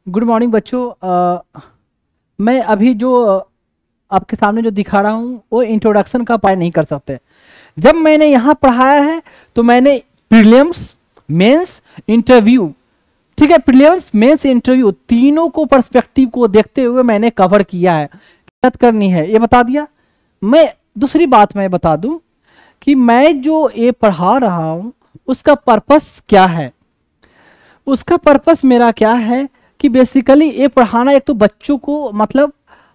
Good morning बच्चों। मैं अभी जो आपके सामने जो दिखा रहा हूँ वो इंट्रोडक्शन का पार्ट नहीं कर सकते। जब मैंने यहाँ पढ़ाया है तो मैंने प्रीलिम्स, मेंस, इंटरव्यू, ठीक है, प्रीलिम्स, मेंस, इंटरव्यू तीनों को पर्सपेक्टिव को देखते हुए मैंने कवर किया है। मेहनत करनी है ये बता दिया। मैं दूसरी बात मैं बता दूं कि मैं जो ये पढ़ा रहा हूँ उसका पर्पस क्या है। उसका पर्पस मेरा क्या है कि बेसिकली ये पढ़ाना एक तो बच्चों को मतलब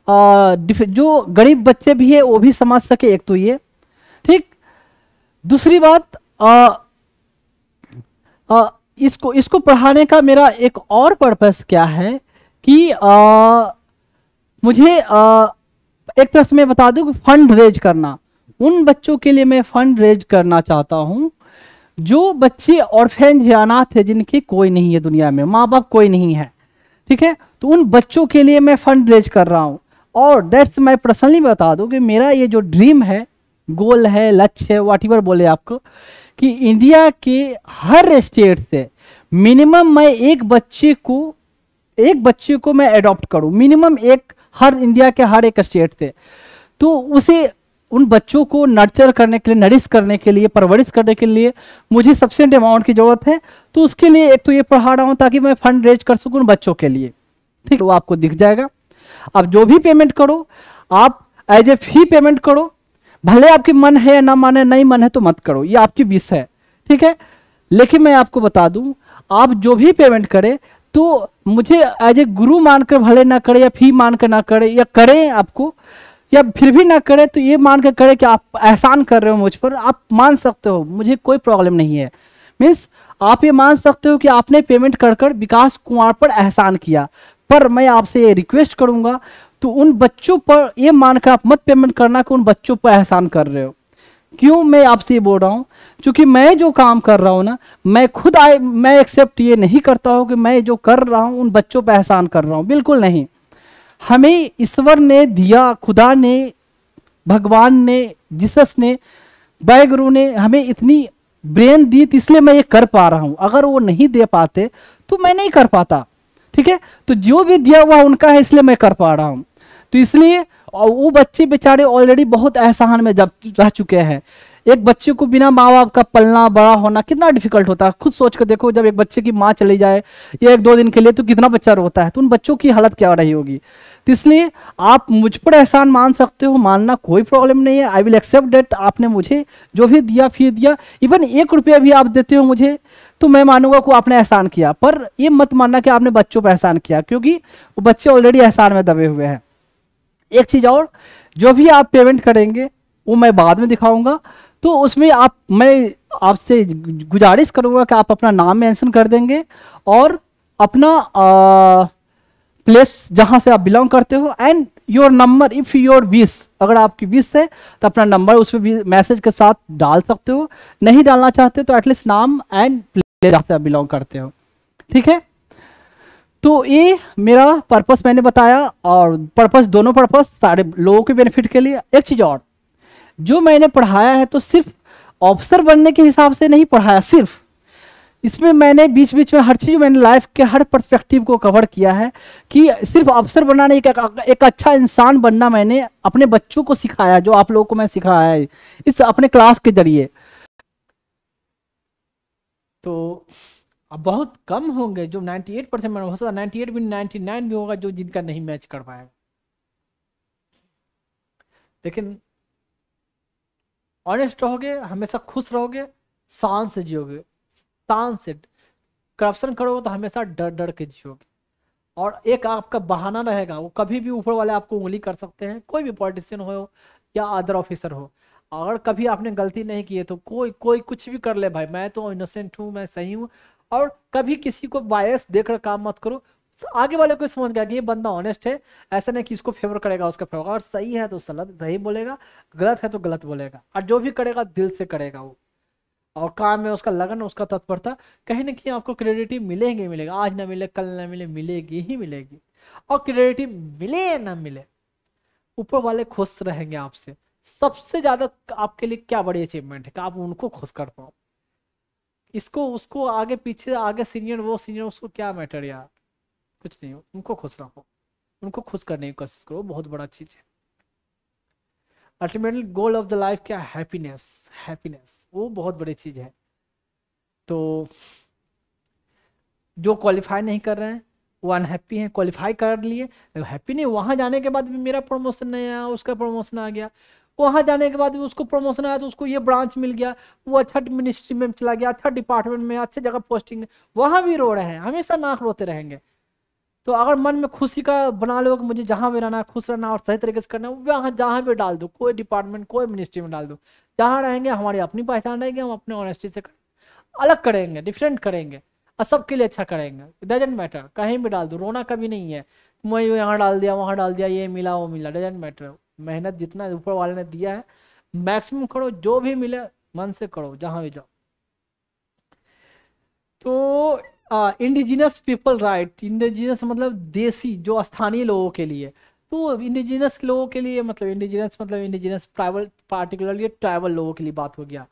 जो गरीब बच्चे भी है वो भी समझ सके, एक तो ये ठीक। दूसरी बात इसको इसको पढ़ाने का मेरा एक और पर्पस क्या है कि मुझे एक तरह से मैं बता दूं कि फंड रेज करना। उन बच्चों के लिए मैं फंड रेज करना चाहता हूं जो बच्चे ऑर्फेन या अनाथ है, जिनके कोई नहीं है दुनिया में, माँ बाप कोई नहीं है, ठीक है। तो उन बच्चों के लिए मैं फंड रेज कर रहा हूँ। और डेट्स मैं पर्सनली बता दूं कि मेरा ये जो ड्रीम है, गोल है, लक्ष्य है, व्हाटएवर बोले आपको, कि इंडिया के हर स्टेट से मिनिमम मैं एक बच्चे को मैं अडॉप्ट करूं, मिनिमम एक, हर इंडिया के हर एक स्टेट से। तो उसे उन बच्चों को नर्चर करने के लिए, नरिश करने के लिए, परवरिश करने के लिए मुझे सफिशिएंट अमाउंट की जरूरत है। तो उसके लिए एक तो ये पढ़ा रहा हूं ताकि मैं फंड रेज कर सकूं उन बच्चों के लिए, ठीक है। वो आपको दिख जाएगा। अब जो भी पेमेंट करो आप एज ए फी पेमेंट करो, भले आपकी मन है या ना माने, नहीं मन है तो मत करो, ये आपकी विश है, ठीक है। लेकिन मैं आपको बता दूं, आप जो भी पेमेंट करें तो मुझे एज ए गुरु मानकर भले ना करे, या फी मानकर ना करे, या करें आपको, या फिर भी ना करे तो ये मान के करे कि आप एहसान कर रहे हो मुझ पर, आप मान सकते हो, मुझे कोई प्रॉब्लम नहीं है। मीन्स आप ये मान सकते हो कि आपने पेमेंट कर कर विकास कुमार पर एहसान किया। पर मैं आपसे ये रिक्वेस्ट करूंगा तो उन बच्चों पर ये मानकर आप मत पेमेंट करना कि उन बच्चों पर एहसान कर रहे हो। क्यों मैं आपसे ये बोल रहा हूँ, क्योंकि मैं जो काम कर रहा हूँ ना, मैं खुद मैं एक्सेप्ट ये नहीं करता हूँ कि मैं जो कर रहा हूँ उन बच्चों पर एहसान कर रहा हूँ, बिल्कुल नहीं। हमें ईश्वर ने दिया, खुदा ने, भगवान ने, जीसस ने, वाहेगुरु ने हमें इतनी ब्रेन दी, तो इसलिए मैं ये कर पा रहा हूं। अगर वो नहीं दे पाते तो मैं नहीं कर पाता, ठीक है। तो जो भी दिया हुआ उनका है, इसलिए मैं कर पा रहा हूं। तो इसलिए वो बच्चे बेचारे ऑलरेडी बहुत एहसान में जब रह चुके हैं। एक बच्चे को बिना माँ बाप का पलना बड़ा होना कितना डिफिकल्ट होता है, खुद सोच कर देखो। जब एक बच्चे की माँ चली जाए या एक दो दिन के लिए तो कितना बच्चा रोता है, तो उन बच्चों की हालत क्या रही होगी। तो इसलिए आप मुझ पर एहसान मान सकते हो, मानना कोई प्रॉब्लम नहीं है। I will accept that. आपने मुझे जो भी दिया, फी दिया, इवन 1 रुपया भी आप देते हो मुझे, तो मैं मानूंगा कि आपने एहसान किया। पर ये मत मानना कि आपने बच्चों पर एहसान किया, क्योंकि वो बच्चे ऑलरेडी एहसान में दबे हुए हैं। एक चीज और, जो भी आप पेमेंट करेंगे वो मैं बाद में दिखाऊंगा, तो उसमें मैं आपसे गुजारिश करूंगा कि आप अपना नाम मेंशन कर देंगे और अपना प्लेस जहां से आप बिलोंग करते हो, and your number if your wish, अगर आपकी विश है तो अपना नंबर उसमें मैसेज के साथ डाल सकते हो। नहीं डालना चाहते तो एटलीस्ट नाम एंड प्लेस जहां से आप बिलोंग करते हो, ठीक है। तो ये मेरा पर्पस मैंने बताया, और पर्पस, दोनों पर्पस सारे लोगों के बेनिफिट के लिए। एक चीज और, जो मैंने पढ़ाया है तो सिर्फ ऑफिसर बनने के हिसाब से नहीं पढ़ाया, सिर्फ इसमें मैंने बीच बीच में हर चीज, मैंने लाइफ के हर पर्सपेक्टिव को कवर किया है कि सिर्फ अफसर बनना नहीं, एक अच्छा इंसान बनना मैंने अपने बच्चों को सिखाया, जो आप लोगों को मैं सिखाया है इस अपने क्लास के जरिए। तो अब बहुत कम होंगे जो 98% हो सकता है, 98 भी 99 भी होगा जो जिनका नहीं मैच कर पाएगा। लेकिन ऑनेस्ट रहोगे, हमेशा खुश रहोगे, शान से जियोगे, शान से। करप्शन करोगे तो हमेशा डर डर के जियोगे। और एक आपका बहाना रहेगा, वो कभी भी ऊपर वाले आपको उंगली कर सकते हैं, कोई भी पॉलिटिशियन हो या अदर ऑफिसर हो। अगर कभी आपने गलती नहीं की है तो कोई कोई कुछ भी कर ले, भाई मैं तो इनोसेंट हूँ, मैं सही हूँ। और कभी किसी को बायस देकर काम मत करो। आगे वाले को समझ गया कि ये बंदा ऑनेस्ट है, ऐसा नहीं कि इसको फेवर करेगा, उसका फेवर। अगर सही है तो सही बोलेगा, गलत है तो गलत बोलेगा, और जो भी करेगा दिल से करेगा वो, और काम में उसका लगन, उसका तत्परता, कहीं ना कहीं आपको क्रेडिट मिलेंगे, मिलेगा। आज ना मिले, कल ना मिले, मिलेगी ही मिलेगी। और क्रेडिट मिले या ना मिले, ऊपर वाले खुश रहेंगे आपसे। सबसे ज्यादा आपके लिए क्या बड़ी अचीवमेंट है कि आप उनको खुश कर पाओ। इसको उसको आगे पीछे, आगे सीनियर वो सीनियर, उसको क्या मैटर यार। कुछ नहीं, उनको खुश रखो, उनको खुश करने की कोशिश करो, बहुत बड़ा चीज है। Ultimately goal of the life क्या है? हैप्पीनेस, हैप्पीनेस वो बहुत बड़ी चीज है। तो जो क्वालिफाई नहीं कर रहे हैं वो अनहैप्पी हैं, क्वालिफाई कर लिए हैप्पी नहीं, वहां जाने के बाद भी मेरा प्रमोशन नहीं आया, उसका प्रमोशन आ गया, वहां जाने के बाद भी उसको प्रमोशन आया तो उसको ये ब्रांच मिल गया, वो अच्छा मिनिस्ट्री में चला गया, अच्छा डिपार्टमेंट में, अच्छे जगह पोस्टिंग, वहां भी रो रहे हैं, हमेशा नाक रोते रहेंगे। तो अगर मन में खुशी का बना लो कि मुझे जहां भी रहना है, खुश रहना और सही तरीके से करना, वहाँ जहां भी डाल दो, कोई डिपार्टमेंट कोई मिनिस्ट्री में डाल दो, जहां रहेंगे हमारी अपनी पहचान रहेगी, हम अपने ऑनेस्टी से अलग करेंगे, डिफरेंट करेंगे और सबके लिए अच्छा करेंगे। डजेंट मैटर, कहीं भी डाल दो, रोना कभी नहीं है, मैं यहाँ डाल दिया वहाँ डाल दिया, ये मिला वो मिला, डजेंट मैटर। मेहनत जितना ऊपर वाले ने दिया है मैक्सिमम करो, जो भी मिले मन से करो, जहां भी जाओ। तो इंडिजिनस पीपल राइट, इंडिजिनस मतलब देसी, जो स्थानीय लोगों के लिए। तो इंडिजिनस लोगों के लिए मतलब इंडिजिनस मतलब इंडिजिनस ट्राइबल, पार्टिकुलरली ट्राइबल लोगों के लिए बात हो गया।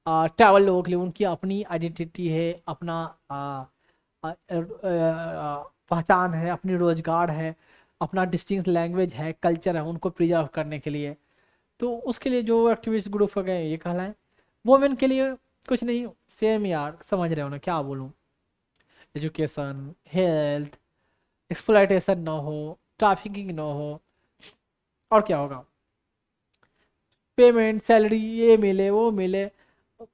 ट्राइबल लोगों के लिए उनकी अपनी आइडेंटिटी है, अपना पहचान है, अपनी रोजगार है, अपना डिस्टिंक्ट लैंग्वेज है, कल्चर है, उनको प्रिजर्व करने के लिए। तो उसके लिए जो एक्टिविस्ट ग्रुप हो गए ये कहलाएं। वुमेन के लिए कुछ नहीं, सेम यार, समझ रहे हो ना क्या बोलूँ। एजुकेशन, हेल्थ, एक्सप्लॉयटेशन ना हो, ट्रैफिकिंग ना हो, और क्या होगा, पेमेंट सैलरी ये मिले वो मिले,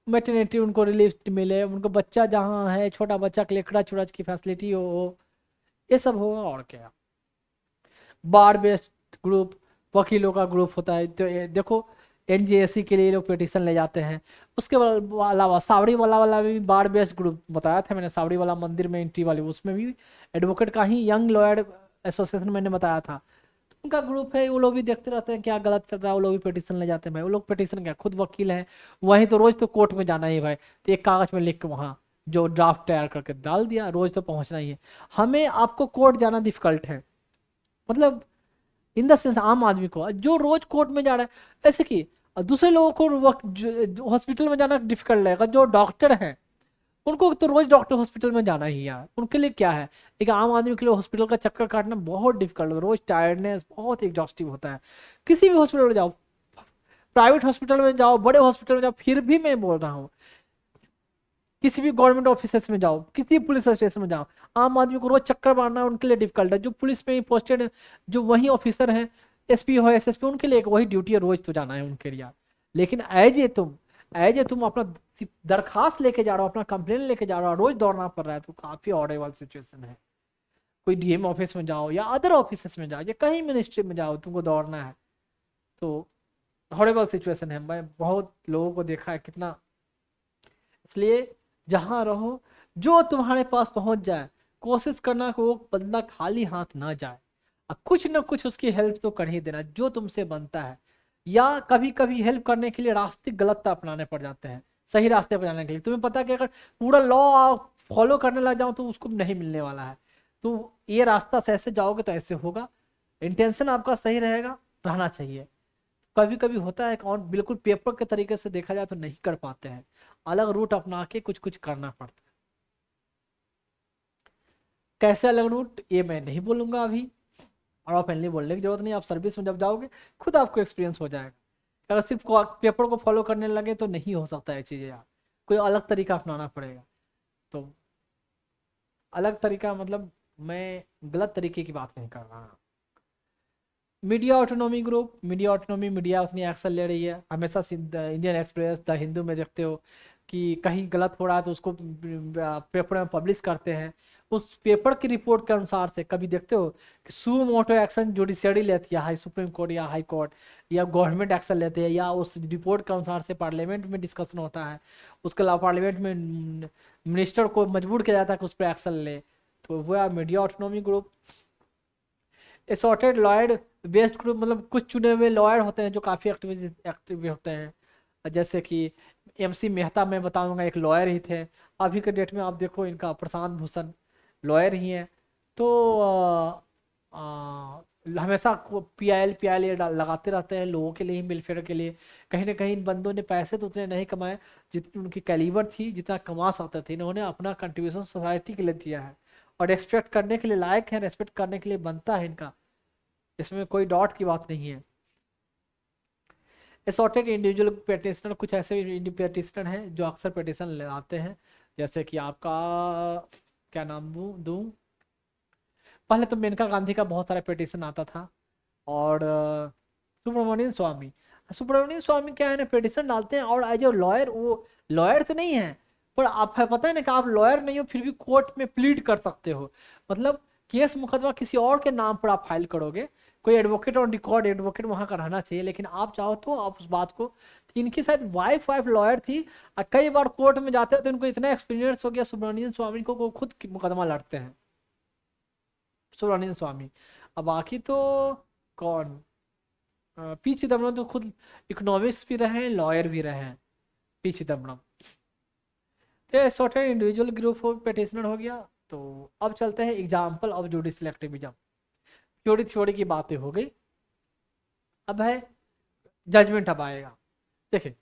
मैटरनिटी उनको रिलीफ मिले, उनको बच्चा जहाँ है छोटा बच्चा के लिए खर्च उड़च की फैसिलिटी हो, ये सब होगा और क्या। बार बेस्ड ग्रुप, वकीलों का ग्रुप होता है, तो ये देखो एनजीएससी के लिए लोग पिटिशन ले जाते हैं। उसके अलावा सावड़ी वाला भी बार बेस्ड ग्रुप बताया था मैंने, सावड़ी वाला मंदिर में एंट्री वाली, उसमें भी एडवोकेट का ही यंग लॉयर एसोसिएशन मैंने बताया था, तो उनका ग्रुप है, वो लोग भी देखते रहते हैं क्या गलत कर रहा है, वो लोग भी पिटिशन ले जाते हैं भाई। वो लोग पिटिशन क्या, खुद वकील हैं, वहीं तो रोज तो कोर्ट में जाना ही भाई, तो एक कागज में लिख के वहाँ जो ड्राफ्ट तैयार करके डाल दिया, रोज तो पहुंचना ही है। हमें आपको कोर्ट जाना डिफिकल्ट है, मतलब इन द सेंस आम आदमी को जो रोज कोर्ट में जा रहा है, ऐसे कि दूसरे लोगों को हॉस्पिटल में जाना डिफिकल्ट लगेगा, जो डॉक्टर हैं उनको तो रोज डॉक्टर हॉस्पिटल में जाना ही यार, उनके लिए क्या है, एक आम आदमी के लिए हॉस्पिटल का चक्कर काटना बहुत डिफिकल्ट है, रोज टायर्डनेस बहुत एग्जॉस्टिव होता है। किसी भी हॉस्पिटल में जाओ, प्राइवेट हॉस्पिटल में जाओ, बड़े हॉस्पिटल में जाओ, फिर भी मैं बोल रहा हूँ किसी भी गवर्नमेंट ऑफिस में जाओ, किसी भी पुलिस स्टेशन में जाओ, आम आदमी को रोज चक्कर मारना उनके लिए डिफिकल्ट है। जो पुलिस में पोस्टेड, जो वही ऑफिसर हैं, एसपी हो एसएसपी, उनके लिए वही ड्यूटी है, रोज तो जाना है उनके लिए। लेकिन एज ए तुम अपना दरखास्त लेके जा रहा हो, अपना कंप्लेन लेके जा रहा हो, रोज दौड़ना पड़ रहा है, तो काफी ऑडेबल सिचुएशन है। कोई डीएम ऑफिस में जाओ या अदर ऑफिस में जाओ या कहीं मिनिस्ट्री में जाओ, तुमको दौड़ना है, तो हॉरेबल सिचुएशन है। मैं बहुत लोगों को देखा है कितना, इसलिए जहां रहो जो तुम्हारे पास पहुंच जाए, कोशिश करना कि वो बंदा खाली हाथ ना जाए, अब कुछ ना कुछ उसकी हेल्प तो कर ही देना जो तुमसे बनता है। या कभी कभी हेल्प करने के लिए रास्ते गलत अपनाने पड़ जाते हैं, सही रास्ते पर जाने के लिए तुम्हें पता है कि अगर पूरा लॉ फॉलो करने लग जाओ तो उसको नहीं मिलने वाला है, तो ये रास्ता से ऐसे जाओगे तो ऐसे होगा। इंटेंशन आपका सही रहेगा, रहना चाहिए। कभी कभी होता है और बिल्कुल पेपर के तरीके से देखा जाए तो नहीं कर पाते हैं, अलग रूट अपना के कुछ कुछ करना पड़ता है। कैसे अलग रूट ये मैं नहीं बोलूंगा अभी, और ओपनली बोलने की जरूरत नहीं, आप सर्विस में जब जाओगे खुद आपको एक्सपीरियंस हो जाएगा। अगर सिर्फ पेपर को फॉलो करने लगे तो नहीं हो सकता है चीजें यार, कोई अलग तरीका अपनाना पड़ेगा। तो अलग तरीका मतलब मैं गलत तरीके की बात नहीं कर रहा। Media autonomy group, media autonomy, media उतनी एक्शन ले रही है हमेशा। इंडियन एक्सप्रेस, द हिंदू में देखते हो कि कहीं गलत हो रहा है तो उसको पेपर में पब्लिश करते हैं, उस पेपर की रिपोर्ट के अनुसार से। कभी देखते हो कि सू मोटो एक्शन जुडिशरी लेती है, हाई सुप्रीम कोर्ट या हाई कोर्ट, या गवर्नमेंट एक्शन लेते हैं, या उस रिपोर्ट के अनुसार से पार्लियामेंट में डिस्कशन होता है, उसके अलावा पार्लियामेंट में मिनिस्टर को मजबूर किया जाता है कि उस पर एक्शन ले। तो वो media autonomy group. Assorted lawyer based group मतलब कुछ चुने हुए लॉयर होते हैं जो काफ़ी एक्टिव होते हैं, जैसे कि एमसी मेहता मैं बताऊंगा, एक लॉयर ही थे। अभी के डेट में आप देखो इनका प्रशांत भूषण लॉयर ही है। तो हमेशा पीआईएल ये लगाते रहते हैं लोगों के लिए ही, वेलफेयर के लिए। कहीं ना कहीं इन बंदों ने पैसे तो उतने नहीं कमाए जितनी उनकी कैलिबर थी, जितना कमा सकते थे, इन्होंने अपना कंट्रीब्यूशन सोसाइटी के लिए दिया है और रेस्पेक्ट करने के लिए लायक है, रेस्पेक्ट करने के लिए बनता है इनका, इसमें कोई डाउट की बात नहीं है। असॉर्टेड इंडिविजुअल पेटिशनर, कुछ ऐसे पेटिशनर हैं जो अक्सर पेटिशन लाते हैं, जैसे कि आपका क्या नाम दूं, पहले तो मेनका गांधी का बहुत सारा पेटिशन आता था, और सुब्रमण्यम स्वामी, सुब्रमण्यम स्वामी क्या है ना, पेटिशन डालते हैं, और एज ए लॉयर, वो लॉयर तो नहीं है, पर आप पता है ना कि आप लॉयर नहीं हो फिर भी कोर्ट में प्लीड कर सकते हो, मतलब केस मुकदमा किसी और के नाम पर आप फाइल करोगे, कोई एडवोकेट और रिकॉर्ड एडवोकेट वहां का रहना चाहिए, लेकिन आप चाहो तो आप उस बात को, इनकी शायद वाइफ लॉयर थी, और कई बार कोर्ट में जाते हैं तो इनको इतना एक्सपीरियंस हो गया सुब्रमण्यम स्वामी को, वो खुद मुकदमा लड़ते हैं, सुब्रमण्यम स्वामी। अब बाकी तो कौन, पी चिदम्बरम तो खुद इकोनॉमिक्स भी रहे हैं, लॉयर भी रहे हैं पी चिदम्बरम। तो sorted individual group of petitioner हो गया। तो अब चलते हैं example of judicial activism, theory theory की बातें हो गई, अब है जजमेंट। अब आएगा, देखिए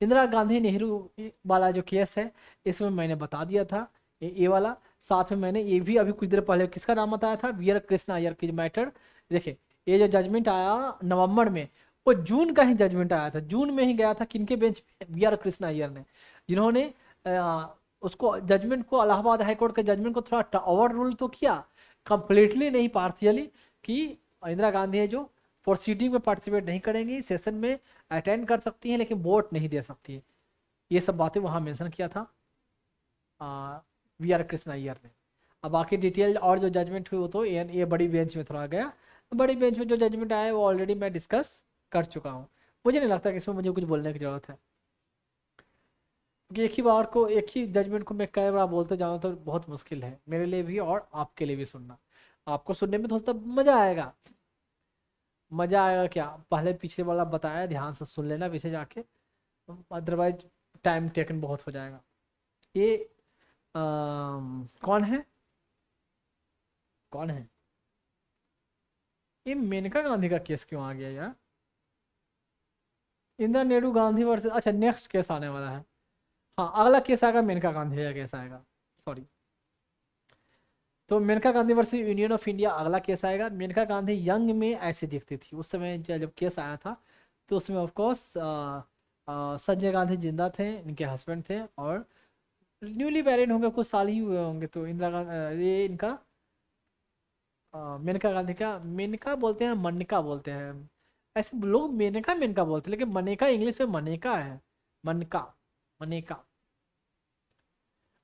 इंदिरा गांधी नेहरू वाला जो केस है, इसमें मैंने बता दिया था ये वाला, साथ में मैंने ये भी अभी कुछ देर पहले किसका नाम बताया था, वी आर कृष्णा अय्यर की मैटर। देखिए ये जो जजमेंट आया नवंबर में, वो जून का ही जजमेंट आया था, जून में ही गया था, किनके बेंच पे, वी आर कृष्णा अय्यर ने, जिन्होंने उसको जजमेंट को, इलाहाबाद हाईकोर्ट के जजमेंट को थोड़ा ओवर रूल तो किया, कंप्लीटली नहीं, पार्शियली, कि इंदिरा गांधी है जो प्रोसीडिंग में पार्टिसिपेट नहीं करेंगी, सेशन में अटेंड कर सकती हैं लेकिन वोट नहीं दे सकती है, ये सब बातें वहां मेंशन किया था वी आर कृष्णा अय्यर ने। अब बाकी डिटेल और जो जजमेंट हुई वो तो ये बड़ी बेंच में थोड़ा गया, बड़ी बेंच में जो जजमेंट आया वो ऑलरेडी मैं डिस्कस कर चुका हूँ, मुझे नहीं लगता कि इसमें मुझे कुछ बोलने की जरूरत है, क्योंकि एक ही बार को, एक ही जजमेंट को मैं कई बार बोलते जाऊँ तो बहुत मुश्किल है मेरे लिए भी और आपके लिए भी सुनना, आपको सुनने में थोड़ा मजा आएगा, मजा आएगा क्या, पहले पीछे वाला बताया, ध्यान से सुन लेना पीछे जाके, अदरवाइज टाइम टेकन बहुत हो जाएगा। ये कौन है, कौन है ये, मेनका गांधी का केस क्यों आ गया यार, इंदिरा नेहरू गांधी वर्सेस, अच्छा नेक्स्ट केस आने वाला है, हाँ अगला केस आएगा मेनका गांधी का केस आएगा, सॉरी, तो Maneka Gandhi versus union of India अगला केस आएगा। मेनका गांधी यंग में ऐसे दिखती थी उस समय जब केस आया था, तो उसमें ऑफ कोर्स संजय गांधी जिंदा थे, इनके हस्बैंड थे, और न्यूली मैरिड होंगे, कुछ साल ही हुए होंगे, तो इंदिरा गांधी ये इनका मेनका गांधी का, मेनका बोलते हैं मनिका बोलते हैं, ऐसे लोग मेनका मेनका बोलते हैं, लेकिन मनेका इंग्लिश में मनेका है, मनका, मनेका,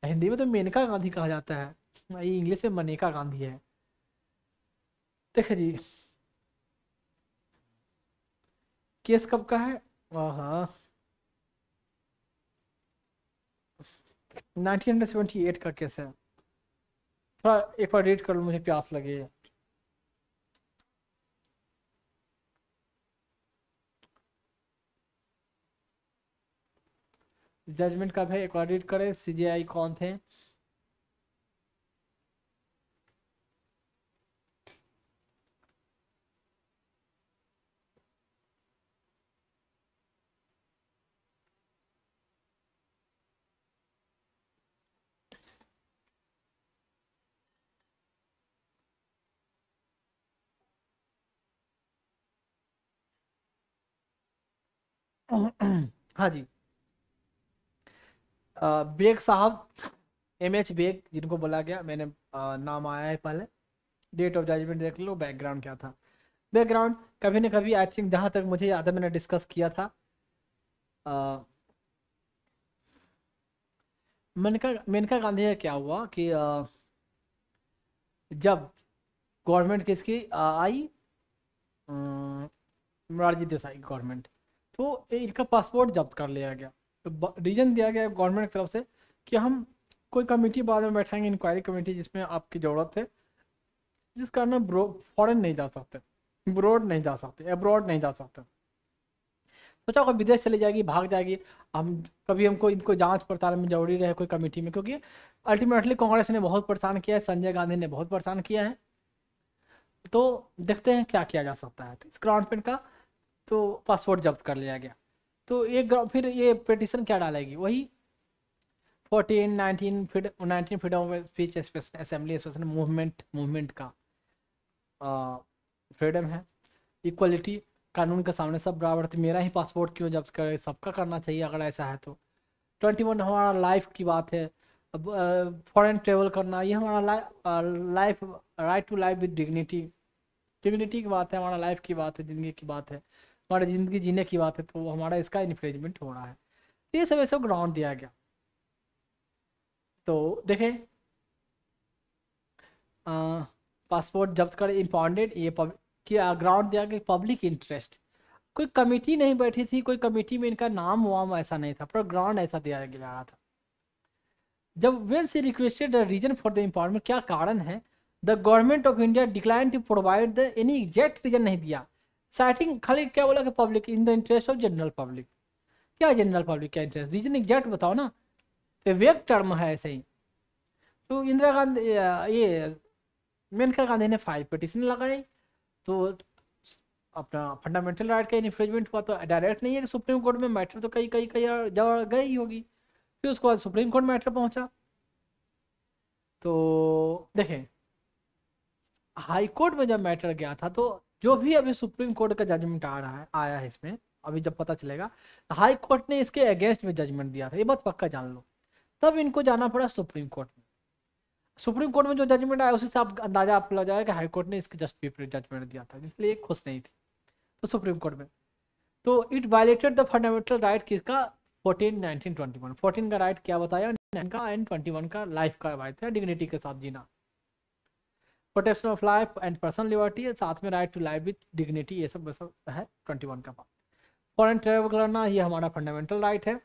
हिंदी में तो मेनका गांधी कहा जाता है, ये इंग्लिश में मनेका गांधी है। देखिए जी केस कब का है, हाँ 1978 का केस है, थोड़ा एक बार रीड कर लो, मुझे प्यास लगी है। जजमेंट कब है, एक बार रीड करें, सीजीआई कौन थे, हाँ जी, बेग साहब, एमएच बेग जिनको बोला गया, मैंने नाम आया है पहले, डेट ऑफ जजमेंट देख लो, बैकग्राउंड क्या था, बैकग्राउंड कभी ना कभी आई थिंक जहां तक मुझे याद है मैंने डिस्कस किया था, मेनका गांधी का क्या हुआ कि जब गवर्नमेंट किसकी आई, मोरारजी देसाई गवर्नमेंट, तो इनका पासपोर्ट जब्त कर लिया गया, तो रीजन दिया गया गवर्नमेंट की तरफ से कि हम कोई कमेटी बाद में बैठाएंगे, इंक्वायरी कमेटी जिसमें आपकी ज़रूरत है, जिस कारण फॉरेन नहीं जा सकते, ब्रॉड नहीं जा सकते, अब्रॉड नहीं जा सकते, सोचा कोई विदेश चली जाएगी, भाग जाएगी, हम कभी हमको इनको जांच पड़ताल में जरूरी रहे कोई कमेटी में, क्योंकि अल्टीमेटली कांग्रेस ने बहुत परेशान किया है, संजय गांधी ने बहुत परेशान किया है, तो देखते हैं क्या किया जा सकता है। तो इस ग्राउंड पे का तो पासपोर्ट जब्त कर लिया गया, तो फिर ये पिटिशन क्या डालेगी, वही 14 19 freedom of speech assembly association movement का फ्रीडम है। इक्वलिटी, कानून के सामने सब बराबर थे, मेरा ही पासपोर्ट क्यों जब्त करे, सबका करना चाहिए अगर ऐसा है तो। 21 हमारा लाइफ की बात है, अब फॉरेन ट्रेवल करना, ये हमारा life, right to life with dignity की बात है, हमारा लाइफ की बात है, ज़िंदगी की बात है, हमारी ज़िंदगी जीने की बात है, तो हमारा इसका इन्फ्रिंजमेंट हो रहा है। ये सब ऐसा ग्राउंड दिया गया। तो देखें पासपोर्ट जब्त कर इम्पाउंडेड, ये ग्राउंड दिया गया पब्लिक इंटरेस्ट। कोई कमेटी नहीं बैठी थी, कोई कमेटी में इनका नाम वाम ऐसा नहीं था, पर ग्राउंड ऐसा दिया गया था। जब when she requested the reason for the impoundment, क्या कारण है, the government of India decline to provide the any exact reason नहीं दिया, साइटिंग खाली क्या बोला कि public in the interest of general public. क्या जनरल पब्लिक क्या इंटरेस्ट, रीजन एग्जैक्ट बताओ ना, तो वेग टर्म है ऐसे ही। तो इंदिरा गांधी ये मेनका गांधी ने 5 पिटिशन लगाई, तो अपना फंडामेंटल राइट का इन्फ्रिंजमेंट हुआ। तो डायरेक्ट नहीं है कि सुप्रीम कोर्ट में मैटर तो कई जगह गई होगी, फिर उसके बाद सुप्रीम कोर्ट मैटर पहुंचा। तो देखें हाई कोर्ट में जब मैटर गया था, तो जो भी अभी सुप्रीम कोर्ट का जजमेंट आया है इसमें, अभी जब पता चलेगा, हाई कोर्ट ने इसके अगेंस्ट में जजमेंट दिया था, ये बात पक्का जान लो। तब इनको जाना पड़ा सुप्रीम कोर्ट में। सुप्रीम कोर्ट में जो जजमेंट आया उसी से आप अंदाजा आपको लग जाएगा कि हाई कोर्ट ने इसके जस्ट विपरीत जजमेंट दिया था, इसलिए खुश नहीं थी तो सुप्रीम कोर्ट में। तो it violated the fundamental right किसका, 14 19 21। 14 का राइट क्या बताया, 9 का, एंड 21 का लाइफ का राइट है, डिग्निटी के साथ जीना, protection of life and personal liberty, साथ में right to life with dignity, ये सब है 21 का पार्ट। फॉरेन ट्रेवल करना ये हमारा फंडामेंटल राइट है,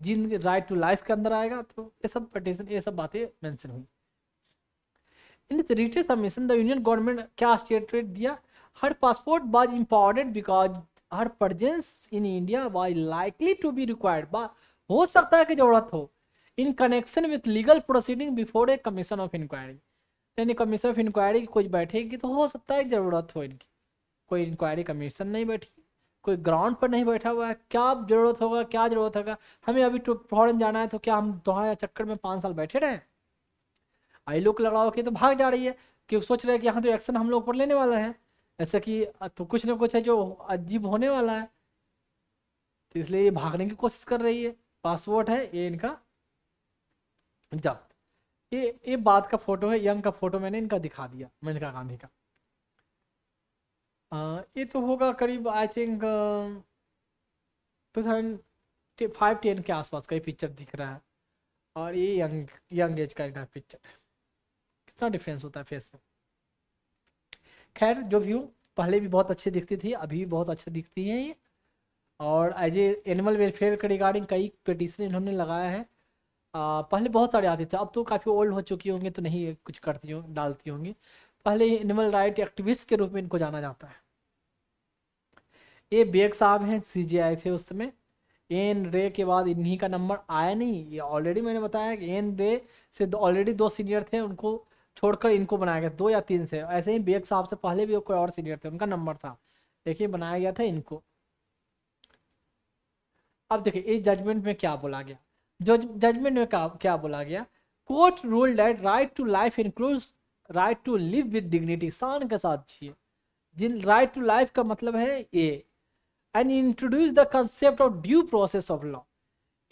जिन राइट टू लाइफ के अंदर आएगा, तो ये सब पिटिशन, ये सब बातें मेंशन हुई। In the written submission the union government क्या स्टेटमेंट दिया, her passport was important because her presence in India was likely to be required, हो सकता है कि जरूरत हो, in connection with legal proceeding before a commission of inquiry, यानी commission of inquiry की कोई बैठेगी तो हो सकता है जरूरत हो इनकी। कोई इंक्वायरी कमीशन नहीं बैठी, कोई ग्राउंड पर नहीं बैठा हुआ है, क्या जरूरत होगा, क्या जरूरत होगा, हमें अभी तो फॉरेन जाना है, तो क्या हम तुम्हारे चक्कर में 5 साल बैठे रहे। आई लोग लगाओ कि तो भाग जा रही है, कि सोच रहे हैं कि यहाँ तो एक्शन हम लोग पर लेने वाला है, ऐसा कि तो कुछ ना कुछ है जो अजीब होने वाला है, तो इसलिए ये भागने की कोशिश कर रही है। पासपोर्ट है ये इनका जब्त, ये बात का फोटो है, यंग का फोटो मैंने इनका दिखा दिया, मेनका गांधी का। ये तो होगा करीब आई थिंक 2005-10 के आसपास का ये पिक्चर दिख रहा है, और ये यंग एज का इनका पिक्चर है। कितना डिफरेंस होता है फेस में। खैर जो भी हो, पहले भी बहुत अच्छी दिखती थी, अभी भी बहुत अच्छी दिखती है ये। और एज ए एनिमल वेलफेयर के रिगार्डिंग कई पिटीशन इन्होंने लगाया है। पहले बहुत सारे आते थे, अब तो काफ़ी ओल्ड हो चुकी होंगी, तो नहीं कुछ करती हो डालती होंगी। पहले एनिमल राइट एक्टिविस्ट के रूप में इनको जाना जाता है। ये बेग साहब हैं, CGI थे उस समय। एन रे के बाद इन्हीं का नंबर आया नहीं, ये ऑलरेडी मैंने बताया कि एन रे से ऑलरेडी 2 सीनियर थे, उनको छोड़कर इनको बनाया गया 2 या 3 से। ऐसे ही बेग साहब से पहले भी कोई और सीनियर थे, उनका नंबर था, देखिए बनाया गया था इनको। अब देखिए इस जजमेंट में क्या बोला गया, जो जजमेंट में क्या बोला गया, court rule that right to life includes right to live with dignity, शान के साथ जिए। जिन राइट टू लाइफ का मतलब है ये, and introduce the concept of due process of law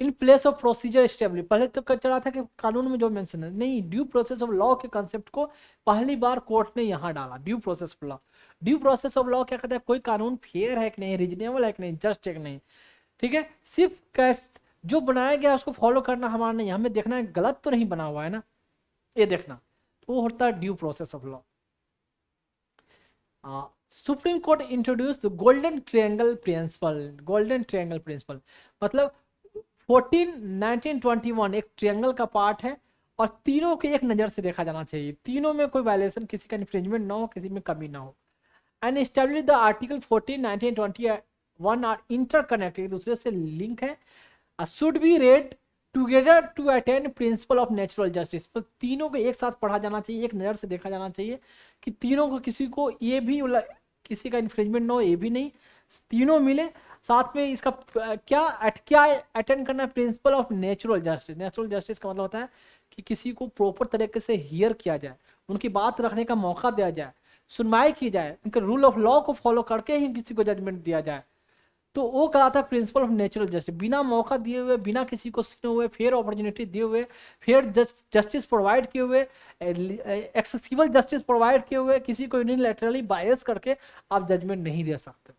in place of procedure establish. पहले तो चला था कि कानून में जो मेंशन है, नहीं, ड्यू प्रोसेस ऑफ लॉ के कंसेप्ट को पहली बार कोर्ट ने यहाँ डाला। Due process of law, due process of law क्या कहता है, कोई कानून फेयर है कि नहीं, रीजनेबल है कि नहीं, जस्ट है कि नहीं, ठीक है। सिर्फ कैस जो बनाया गया उसको फॉलो करना हमारा नहीं, हमें देखना है गलत तो नहीं बना हुआ है ना, ये देखना, तो वो होता है due process of law. Supreme court introduce the golden triangle principle. Golden triangle principle मतलब 14 19 21 एक ट्रायंगल का पार्ट है, और तीनों के एक नज़र से देखा जाना चाहिए, तीनों में कोई वायलेशन, किसी का इन्फ्रिंजमेंट ना हो, किसी में कमी ना हो। And establish the article 14 19 21 are interconnected, एक दूसरे से लिंक है, should be read together to attend principle of natural justice. तो तीनों को एक साथ पढ़ा जाना चाहिए, एक नज़र से देखा जाना चाहिए कि तीनों को, किसी को ये भी किसी का इन्फ्रिंजमेंट ना हो, ये भी नहीं, तीनों मिले, साथ में इसका क्या अटेंड करना है, principal of natural justice. Natural justice का मतलब होता है कि किसी को प्रॉपर तरीके से हियर किया जाए, उनकी बात रखने का मौका दिया जाए, सुनवाई की जाए, उनके रूल ऑफ लॉ को फॉलो करके ही किसी को जजमेंट दिया जाए। तो वो कहा था प्रिंसिपल ऑफ नेचुरल जस्टिस, बिना मौका दिए हुए, बिना किसी को सुने हुए, फेयर अपॉर्चुनिटी दिए हुए, फेयर जस्टिस प्रोवाइड किए हुए, एक्सेसिबल जस्टिस प्रोवाइड किए हुए, किसी को यूनिलैटरली बायस करके आप जजमेंट नहीं दे सकते।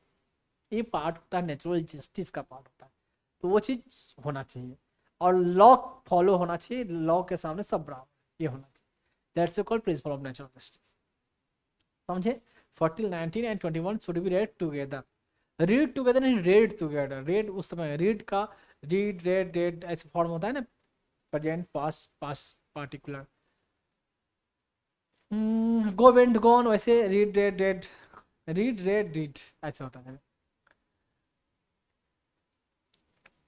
ये पार्ट होता है नेचुरल जस्टिस का पार्ट होता है। तो वो चीज होना चाहिए और लॉ फॉलो होना चाहिए, लॉ के सामने सब बराबर, ये होना चाहिए। That's called principle of natural justice. समझे? 14, 19 and 21 should be read together. Read together नहीं, रेड टुगेदर। रेड उस समय, रीड का रीड, रेड, रेड ऐसे फॉर्म होता है ना, present, past, past particular. Go went gone, वैसे read, read, read, read, read, read ऐसे होता है।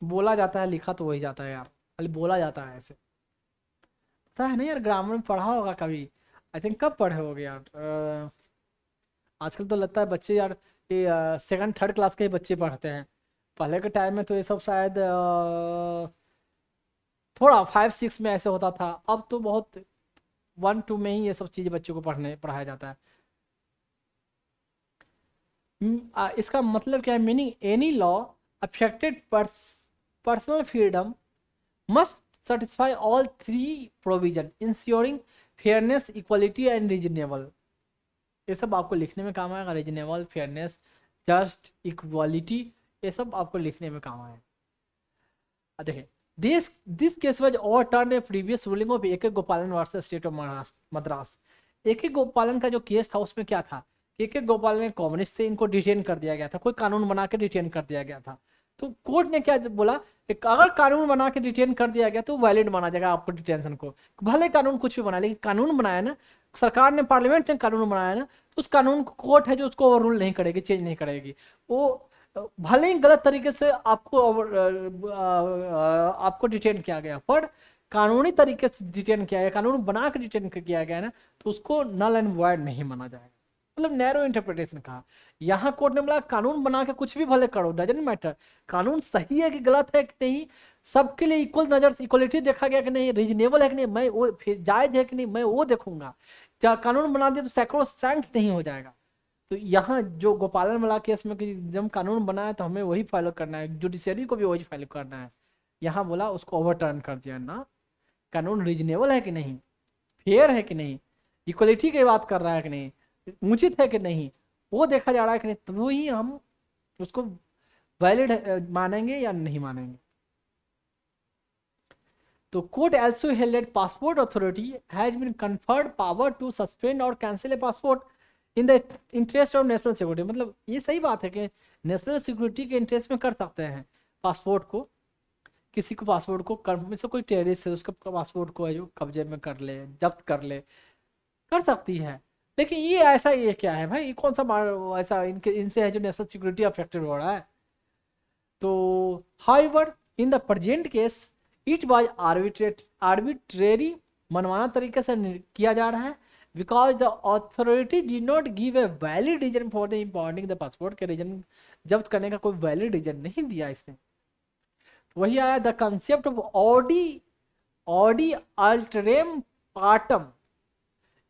बोला जाता है, लिखा तो वही जाता है यार, खाली बोला जाता है ऐसे। पता है ना यार, ग्रामर में पढ़ा होगा कभी, आई थिंक कब पढ़े होगे यार। आजकल तो लगता है बच्चे यार ये सेकंड थर्ड क्लास के ही बच्चे पढ़ते हैं। पहले के टाइम में तो ये सब शायद थोड़ा 5-6 में ऐसे होता था, अब तो बहुत 1-2 में ही ये सब चीज़ें बच्चों को पढ़ाया जाता है। इसका मतलब क्या है? Meaning any law affected personal freedom must satisfy all three provision ensuring fairness, equality and reasonable। ये सब आपको लिखने में काम आएगा, रीजनेबल, फेयरनेस, जस्ट, इक्वालिटी, ये सब आपको लिखने में काम आएगा। देखिए, this case was overturn A previous ruling of AK गोपालन versus state of Madras. AK गोपालन का जो केस था उसमें क्या था, AK गोपालन कम्युनिस्ट से, इनको डिटेन कर दिया गया था, कोई कानून बना के डिटेन कर दिया गया था। तो कोर्ट ने क्या बोला, अगर कानून बना के डिटेन कर दिया गया तो वैलिड माना जाएगा आपको डिटेंशन को, भले कानून कुछ भी बना, लेकिन कानून बनाया ना सरकार ने, पार्लियामेंट ने कानून बनाया ना, तो उस कानून को कोर्ट है जो उसको ओवररूल नहीं करेगी, चेंज नहीं करेगी। वो भले ही गलत तरीके से आपको डिटेन किया गया, पर कानूनी तरीके से डिटेन किया गया, कानून बना के डिटेन किया गया ना, तो उसको नल एंड वॉइड नहीं माना जाएगा। मतलब नैरो इंटरप्रिटेशन कहा। यहाँ कोर्ट ने बोला कानून बना के कुछ भी भले करो, डजंट मैटर, कानून सही है कि गलत है कि नहीं, सबके लिए इक्वल नजर से इक्वलिटी देखा गया कि नहीं, रीजनेबल है कि नहीं, मैं वो जायज है कि नहीं, मैं वो देखूंगा। क्या कानून बना दिया तो सैक्रोसैंक्ट नहीं हो जाएगा। तो यहाँ जो गोपालन वाला केस में कि जब कानून बना है तो हमें वही फॉलो करना है, जुडिशरी को भी वही फॉलो करना है। यहाँ बोला उसको ओवरटर्न कर दिया ना, कानून रीजनेबल है कि नहीं, फेयर है कि नहीं, इक्वलिटी की बात कर रहा है कि नहीं, उचित है कि नहीं, वो देखा जा रहा है कि नहीं, तो वही हम उसको वैलिड मानेंगे या नहीं मानेंगे। तो court also held that passport authority has been conferred power to suspend or cancel a passport in the interest of national security। मतलब ये सही बात है कि नेशनल सिक्योरिटी के इंटरेस्ट में कर सकते हैं पासपोर्ट को, किसी को पासपोर्ट को से कोई टेररिस्ट है उसका पासपोर्ट को है जो कब्जे में कर ले, जब्त कर ले, कर सकती है। लेकिन ये ऐसा, ये क्या है भाई, कौन सा ऐसा इनसे है जो नेशनल सिक्योरिटी अफेक्टेड हो रहा है। तो however in the present case it was arbitrary, मनमाना तरीके से किया जा रहा है, because the authority did not give a valid reason for the importing the passport के रीजन जब्त करने का कोई वैलिड रीजन नहीं दिया इसने। तो वही आया the concept of audi alteram partem.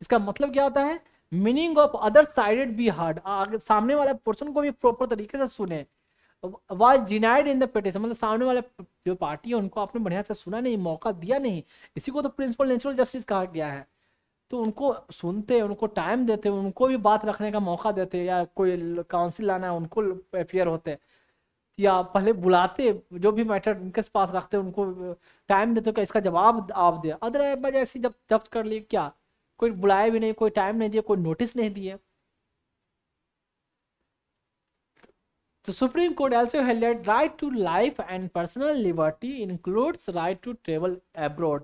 इसका मतलब क्या होता है, meaning of other sided be heard, सामने वाले पर्सन को भी प्रॉपर तरीके से सुने, was denied in the petition, मतलब सामने वाले जो पार्टी है उनको आपने बढ़िया से सुना नहीं, मौका दिया नहीं। इसी को तो प्रिंसिपल नेचुरल जस्टिस कहा गया है। तो उनको सुनते, उनको टाइम देते, उनको भी बात रखने का मौका देते, या कोई काउंसिल लाना है उनको अफेयर होते, या पहले बुलाते, जो भी मैटर उनके पास रखते उनको टाइम देते कि इसका जवाब आप दे। अदरवाइज ऐसी जब जब्त कर लिए, क्या कोई बुलाया भी नहीं, कोई टाइम नहीं दिया, कोई नोटिस नहीं दिया। तो supreme court also held that right to life and personal liberty includes right to travel abroad।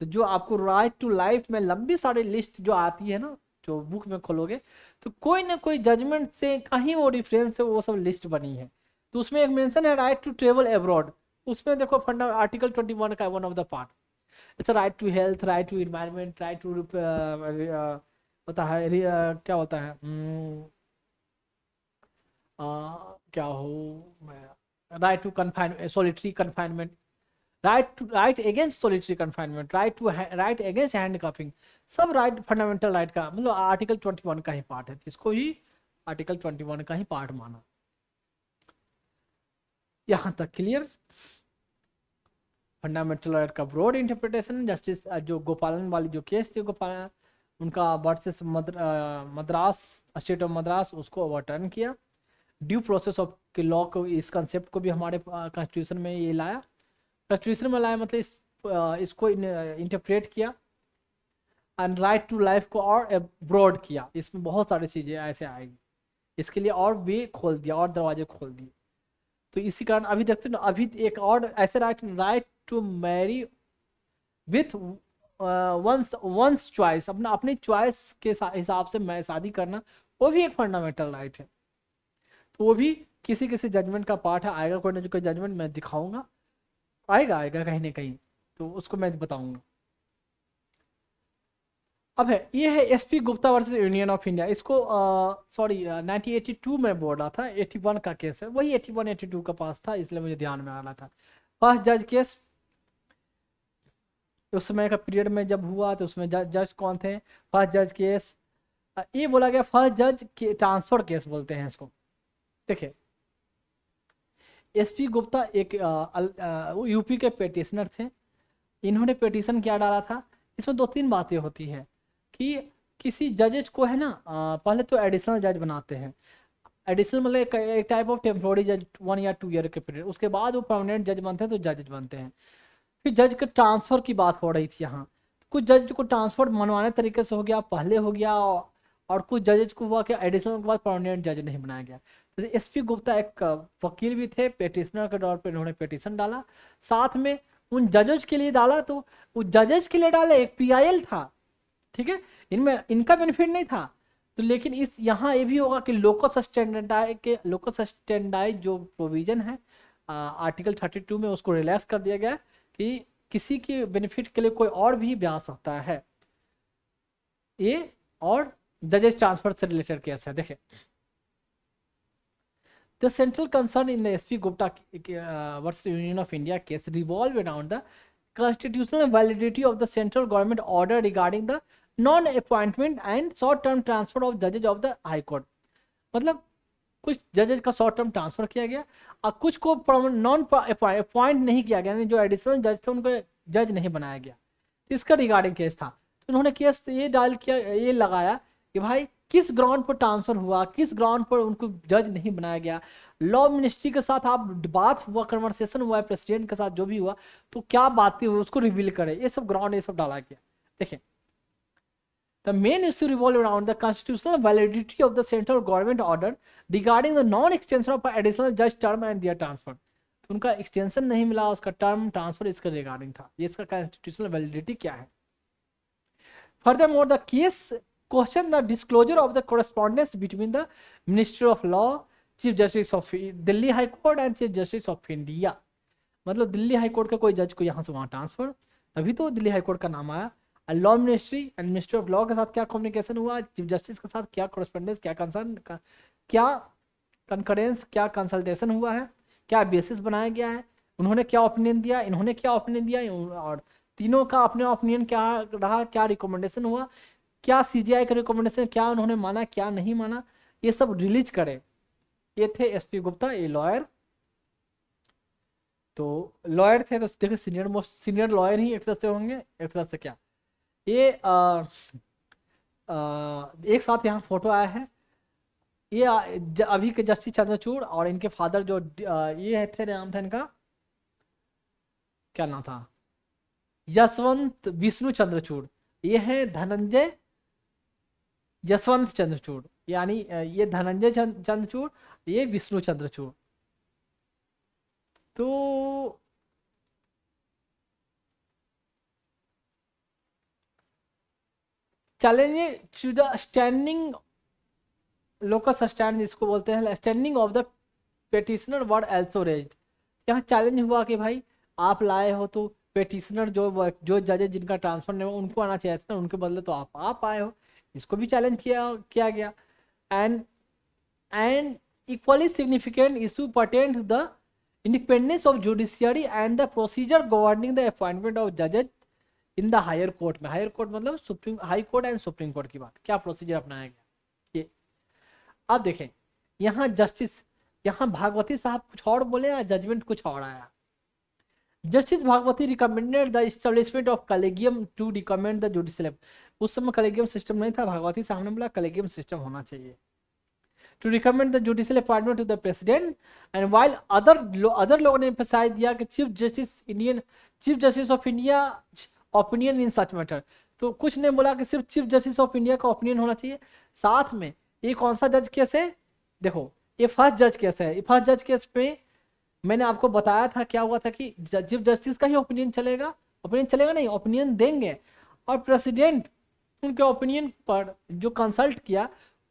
तो जो आपको राइट टू लाइफ में लंबी सारी लिस्ट जो आती है ना, जो बुक में खोलोगे तो कोई ना कोई जजमेंट से कहीं वो रेफरेंस से वो सब लिस्ट बनी है। तो उसमें एक मेंशन है राइट टू ट्रेवल अब्रॉड, उसमें देखो फंडा आर्टिकल 21 का one of the part, it's right to health, right to environment, right to होता है क्या होता है क्या हो, मैं right to confine solitary confinement, right against solitary confinement, right against handcuffing, सब राइट फंडामेंटल राइट का मतलब आर्टिकल 21 का ही पार्ट है, इसको ही आर्टिकल 21 का ही पार्ट माना। यहां तक क्लियर। फंडामेंटल राइट का ब्रॉड इंटरप्रिटेशन, जस्टिस जो गोपालन वाली जो केस थी गोपाल उनका versus Madras state of Madras, उसको ओवरटर्न किया। ड्यू प्रोसेस ऑफ के लॉ को, इस कंसेप्ट को भी हमारे कॉन्स्टिट्यूशन में ये लाया, कॉन्स्टिट्यूशन में लाया मतलब इसको इंटरप्रेट किया। एंड राइट टू लाइफ को और ब्रॉड किया, इसमें बहुत सारी चीज़ें ऐसे आएगी, इसके लिए और वे खोल दिया और दरवाजे खोल दिए। तो इसी कारण अभी देखते हो ना, अभी एक और ऐसे right to marry with one's choice, अपनी चॉइस के हिसाब से मैं शादी करना, वो भी एक फंडामेंटल राइट है। तो वो भी किसी किसी जजमेंट का पार्ट है, आएगा कोई ना कोई जजमेंट मैं दिखाऊंगा, आएगा कहीं ना कहीं, तो उसको मैं बताऊंगा। अब है ये है SP Gupta versus union of India, इसको सॉरी 1982 में बोल रहा था, 81 का केस है, वही 81 82 का पास था, इसलिए मुझे ध्यान में आ रहा था। फर्स्ट जज केस उस समय का पीरियड में जब हुआ तो उसमें जज कौन थे? फर्स्ट जज केस, ये बोला गया फर्स्ट जज के ट्रांसफर केस बोलते हैं इसको। देखिए एसपी गुप्ता एक यूपी के पेटिशनर थे, इन्होंने पेटिशन क्या डाला था, इसमें दो तीन बातें होती है कि किसी जजेज को है ना पहले तो एडिशनल जज बनाते हैं, एडिशनल मतलब एक टाइप ऑफ टेम्पोररी जज 1 या 2 ईयर के पीरियड, उसके बाद वो परमानेंट जज बनते हैं तो जज बनते हैं। फिर जज के ट्रांसफर की बात हो रही थी यहाँ, कुछ जज को ट्रांसफर मनमाने तरीके से हो गया, पहले हो गया, और कुछ जजेज को हुआ कि एडिशनल के बाद परमानेंट जज नहीं बनाया गया। तो एसपी गुप्ता एक वकील भी थे, पेटिशनर के तौर पर इन्होंने पेटिशन डाला, साथ में उन जजेज के लिए डाला, तो उस जजेज के लिए डाले एक पीआईएल था, ठीक है, इनमें इनका बेनिफिट नहीं था। तो लेकिन इस यहाँ ये भी होगा कि लोकस स्टैंडर्डाइज जो प्रोविजन है आर्टिकल 32 में, उसको रिलैक्स कर दिया गया कि किसी के बेनिफिट के लिए कोई और भी ब्याह सकता है, ये और जजेस ट्रांसफर से रिलेटेड केस है। देखिए The central concern in the SP Gupta versus Union of India case revolved around the constitutional validity of the central government order regarding the non-appointment and short-term transfer of judges of the High Court। मतलब कुछ जजेज का short term transfer किया गया और कुछ को non appoint नहीं किया गया, जो एडिशनल जज थे उनको जज नहीं बनाया गया, इसका रिगार्डिंग केस था। तो उन्होंने केस ये डाल किया, ये लगाया कि भाई किस ग्राउंड पर ट्रांसफर हुआ, किस ग्राउंड पर उनको जज नहीं बनाया गया, लॉ मिनिस्ट्री के साथ आप बात हुआ, कन्वर्सेशन हुआ है प्रेसिडेंट के साथ, जो भी हुआ तो क्या बातें हुई उसको रिवील करे, ये सब ग्राउंड ये सब डाला गया। देखिए The main issue revolved around the constitutional validity of the central government order regarding the non-extension of additional judge term and their transfer। तो उनका एक्सटेंशन नहीं मिला, उसका टर्म ट्रांसफर इसका रिगार्डिंग था, ये इसका कॉन्स्टिट्यूशनल वैलिडिटी क्या है। Furthermore, the case questioned the disclosure of the correspondence between the Ministry of Law, Chief Justice of Delhi High Court and Chief Justice of India। मतलब दिल्ली हाई कोर्ट का कोई जज को यहाँ से वहाँ ट्रांसफर, तभी तो दिल्ली हाई कोर्ट का नाम आया। Law ministry and ministry of law के साथ क्या कम्युनिकेशन हुआ, चीफ जस्टिस के साथ क्या कॉरेस्पोंडेंस, क्या कंसर्न, क्या कंकरेंस, क्या कंसल्टेशन हुआ है, क्या बेसिस बनाया गया है, उन्होंने क्या ओपिनियन दिया, इन्होंने क्या ओपिनियन दिया, और तीनों का अपने ओपिनियन क्या रहा, क्या रिकमेंडेशन हुआ, क्या सीजीआई का रिकमेंडेशन, क्या उन्होंने माना क्या नहीं माना, ये सब रिलीज करे। ये थे एसपी गुप्ता, ये लॉयर, तो लॉयर थे, तो देखिए सीनियर मोस्ट सीनियर लॉयर ही एक तरह से होंगे, एक तरह से क्या ये एक साथ यहाँ फोटो आया है, ये अभी के जस्टिस चंद्रचूड़ और इनके फादर जो ये थे, नाम था इनका क्या नाम था, यशवंत विष्णु चंद्रचूड़, ये है धनंजय यशवंत चंद्रचूड़, यानी ये धनंजय चंद्रचूड़, ये विष्णु चंद्रचूड़। तो चलेंगे to the standing locus stand, जिसको बोलते हैं standing of the petitioner word also raised. यहाँ चैलेंज हुआ कि भाई आप लाए हो तो पेटिशनर जो जजेज जिनका ट्रांसफर नहीं हुआ उनको आना चाहिए था, उनके बदले तो आप आए हो, इसको भी चैलेंज किया गया। And equally significant issue pertain to the independence of judiciary and the procedure governing the appointment of जजेज इन द हायर कोर्ट में। हायर कोर्ट मतलब supreme high court and supreme court की बात, क्या प्रोसीजर अपनाया गया ये। अब देखें यहाँ जस्टिस, यहाँ भागवती साहब कुछ और बोले या जजमेंट कुछ और आया। Justice Bhagwati recommended the establishment of collegium to recommend the judicial. उस समय कलेगियम सिस्टम नहीं था, भागवती साहब ने बोला कलेगियम सिस्टम होना चाहिए। To recommend the judicial appointment to the president and while other लोगों ने emphasize दिया कि chief justice of India opinion in such matter. तो कुछ ने बोला कि सिर्फ चीफ जस्टिस ऑफ इंडिया का ओपिनियन होना चाहिए। साथ में ये कौन सा जज केस है, देखो ये फर्स्ट जज केस है। फर्स्ट जज केस पे मैंने आपको बताया था क्या हुआ था कि चीफ जस्टिस का ही ओपिनियन चलेगा, नहीं ओपिनियन देंगे, और प्रेसिडेंट उनके ओपिनियन पर जो कंसल्ट किया,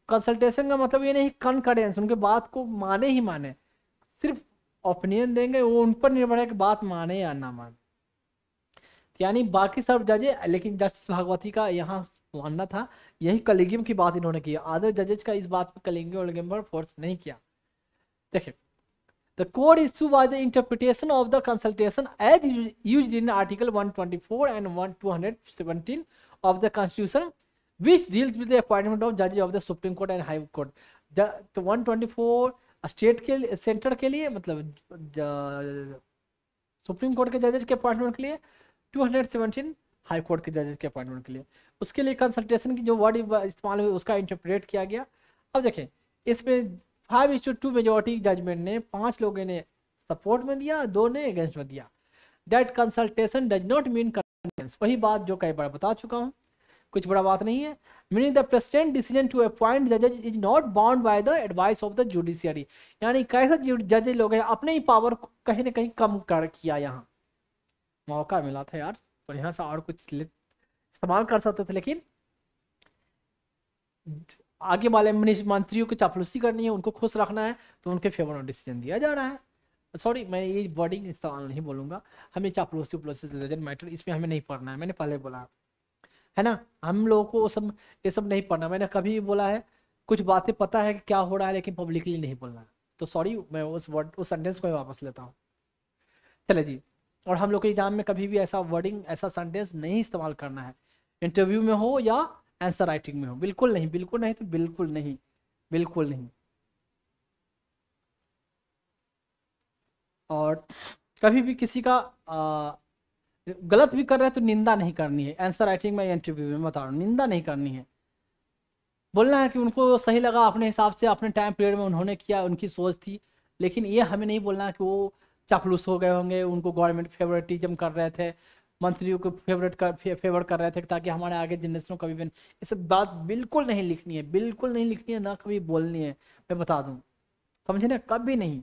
कंसल्टेशन का मतलब ये नहीं कॉन्करेंस, उनके बात को माने ही माने, सिर्फ ओपिनियन देंगे, वो उन पर निर्भर है कि बात माने या ना माने। यानी बाकी सब जजेज, लेकिन जस्टिस भागवती का यहाँ मानना था यही कलेगियम की बात इन्होंने की, अदर जजेज का इस बात पर कलेगियम पर फोर्स नहीं किया। देखिए The code issued by the interpretation of the consultation as used in Article 124 and 217 of the Constitution, which deals with the appointment of judges of the Supreme Court and High Court. तो 124 state के लिए, centre के लिए, मतलब supreme court के जजेस के appointment के लिए, 217 हाई कोर्ट के जजेस के अपॉइंटमेंट के लिए, उसके लिए कंसल्टेशन की जो वर्ड इस्तेमाल हुई उसका इंटरप्रेट किया गया। अब देखें इसमें 5:2 मेजोरिटी जजमेंट ने 5 लोगों ने सपोर्ट में दिया, 2 ने अगेंस्ट में दिया। That consultation does not mean convince, वही बात जो कई बार बता चुका हूँ, कुछ बड़ा बात नहीं है। Meaning the president decision to appoint जजेज is not bound by the advice of the judiciary. यानी कैसे जज लोग हैं अपने ही पावर को कहीं ना कहीं कम कर किया। यहाँ मौका मिला था यार, और यहाँ से और कुछ इस्तेमाल कर सकते थे, लेकिन आगे वाले मंत्रियों को चापलूसी करनी है, उनको खुश रखना है, तो उनके फेवर में डिसीजन दिया जा रहा है। सॉरी मैं ये वर्डिंग इस्तेमाल नहीं बोलूंगा, हमें चापलूसी मैटर इसमें हमें नहीं पढ़ना है, मैंने पहले बोला है ना, हम लोगों को ये सब नहीं पढ़ना। मैंने कभी बोला है कुछ बातें पता है कि क्या हो रहा है, लेकिन पब्लिकली नहीं बोलना है, तो सॉरी मैं उस सेंटेंस को वापस लेता हूँ। चले जी, और हम लोग के एग्जाम में कभी भी ऐसा वर्डिंग, ऐसा सेंटेंस नहीं इस्तेमाल करना है, इंटरव्यू में हो या आंसर राइटिंग में हो, बिल्कुल नहीं, बिल्कुल नहीं, तो बिल्कुल नहीं, बिल्कुल नहीं। और कभी भी किसी का गलत भी कर रहे हैं तो निंदा नहीं करनी है, आंसर राइटिंग में या इंटरव्यू में बता रहा हूँ, निंदा नहीं करनी है। बोलना है कि उनको सही लगा, अपने हिसाब से अपने टाइम पीरियड में उन्होंने किया, उनकी सोच थी, लेकिन ये हमें नहीं बोलना है कि वो चापलूस हो गए होंगे, उनको गवर्नमेंट फेवरेटिज्म कर रहे थे, मंत्रियों को फेवर कर रहे थे ताकि हमारे आगे जनरेशन कभी भी, ये सब बात बिल्कुल नहीं लिखनी है, बिल्कुल नहीं लिखनी है, ना कभी बोलनी है, मैं बता दूं, समझे ना, कभी नहीं।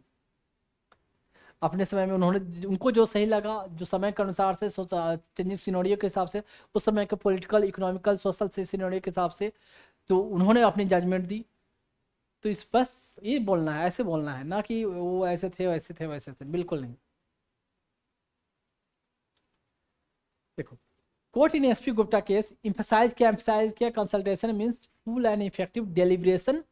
अपने समय में उन्होंने, उनको जो सही लगा, जो समय के अनुसार से चेंजिंग सिनेरियो के हिसाब से, उस समय के पॉलिटिकल, इकोनॉमिकल, सोशल सिनेरियो के हिसाब से, तो उन्होंने अपनी जजमेंट दी। तो इस बस ये बोलना है, ऐसे बोलना है, ना कि वो ऐसे थे वैसे थे वैसे थे, बिल्कुल नहीं। देखो कोर्ट इन एसपी गुप्ता केस एम्फसाइज किया consultation means full and effective deliberation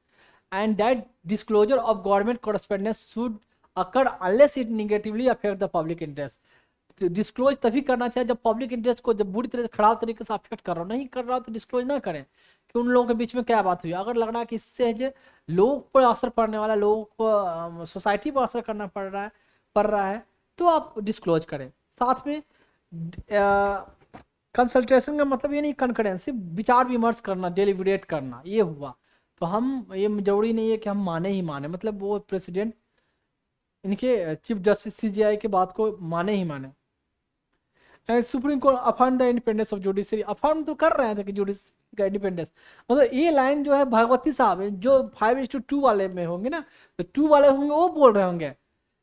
and that disclosure of government correspondence should occur unless it negatively affect the public interest. Disclose तभी करना चाहिए जब पब्लिक इंटरेस्ट को जब बुरी तरह से खराब तरीके से अफेक्ट कर रहा हो, नहीं कर रहा हो तो डिस्क्लोज ना करें कि उन लोगों के बीच में क्या बात हुई। अगर लग रहा है कि इससे जो लोग पर असर पड़ने वाला, लोगों को सोसाइटी पर असर करना पड़ रहा है तो आप डिस्क्लोज करें। साथ में कंसल्टेशन का मतलब ये नहीं कंकरेंसी, विचार विमर्श करना, डेलिब्रेट करना, ये हुआ तो हम, ये जरूरी नहीं है कि हम माने ही माने, मतलब वो प्रेसिडेंट इनके चीफ जस्टिस सीजीआई के बात को माने ही माने। Supreme court affirm the independence of judiciary, affirm तो कर रहे थे कि जुडिशरी का इंडिपेंडेंस, मतलब ये लाइन जो है भागवती साहब जो 5:2 वाले में होंगे ना, तो 2 वाले होंगे वो बोल रहे होंगे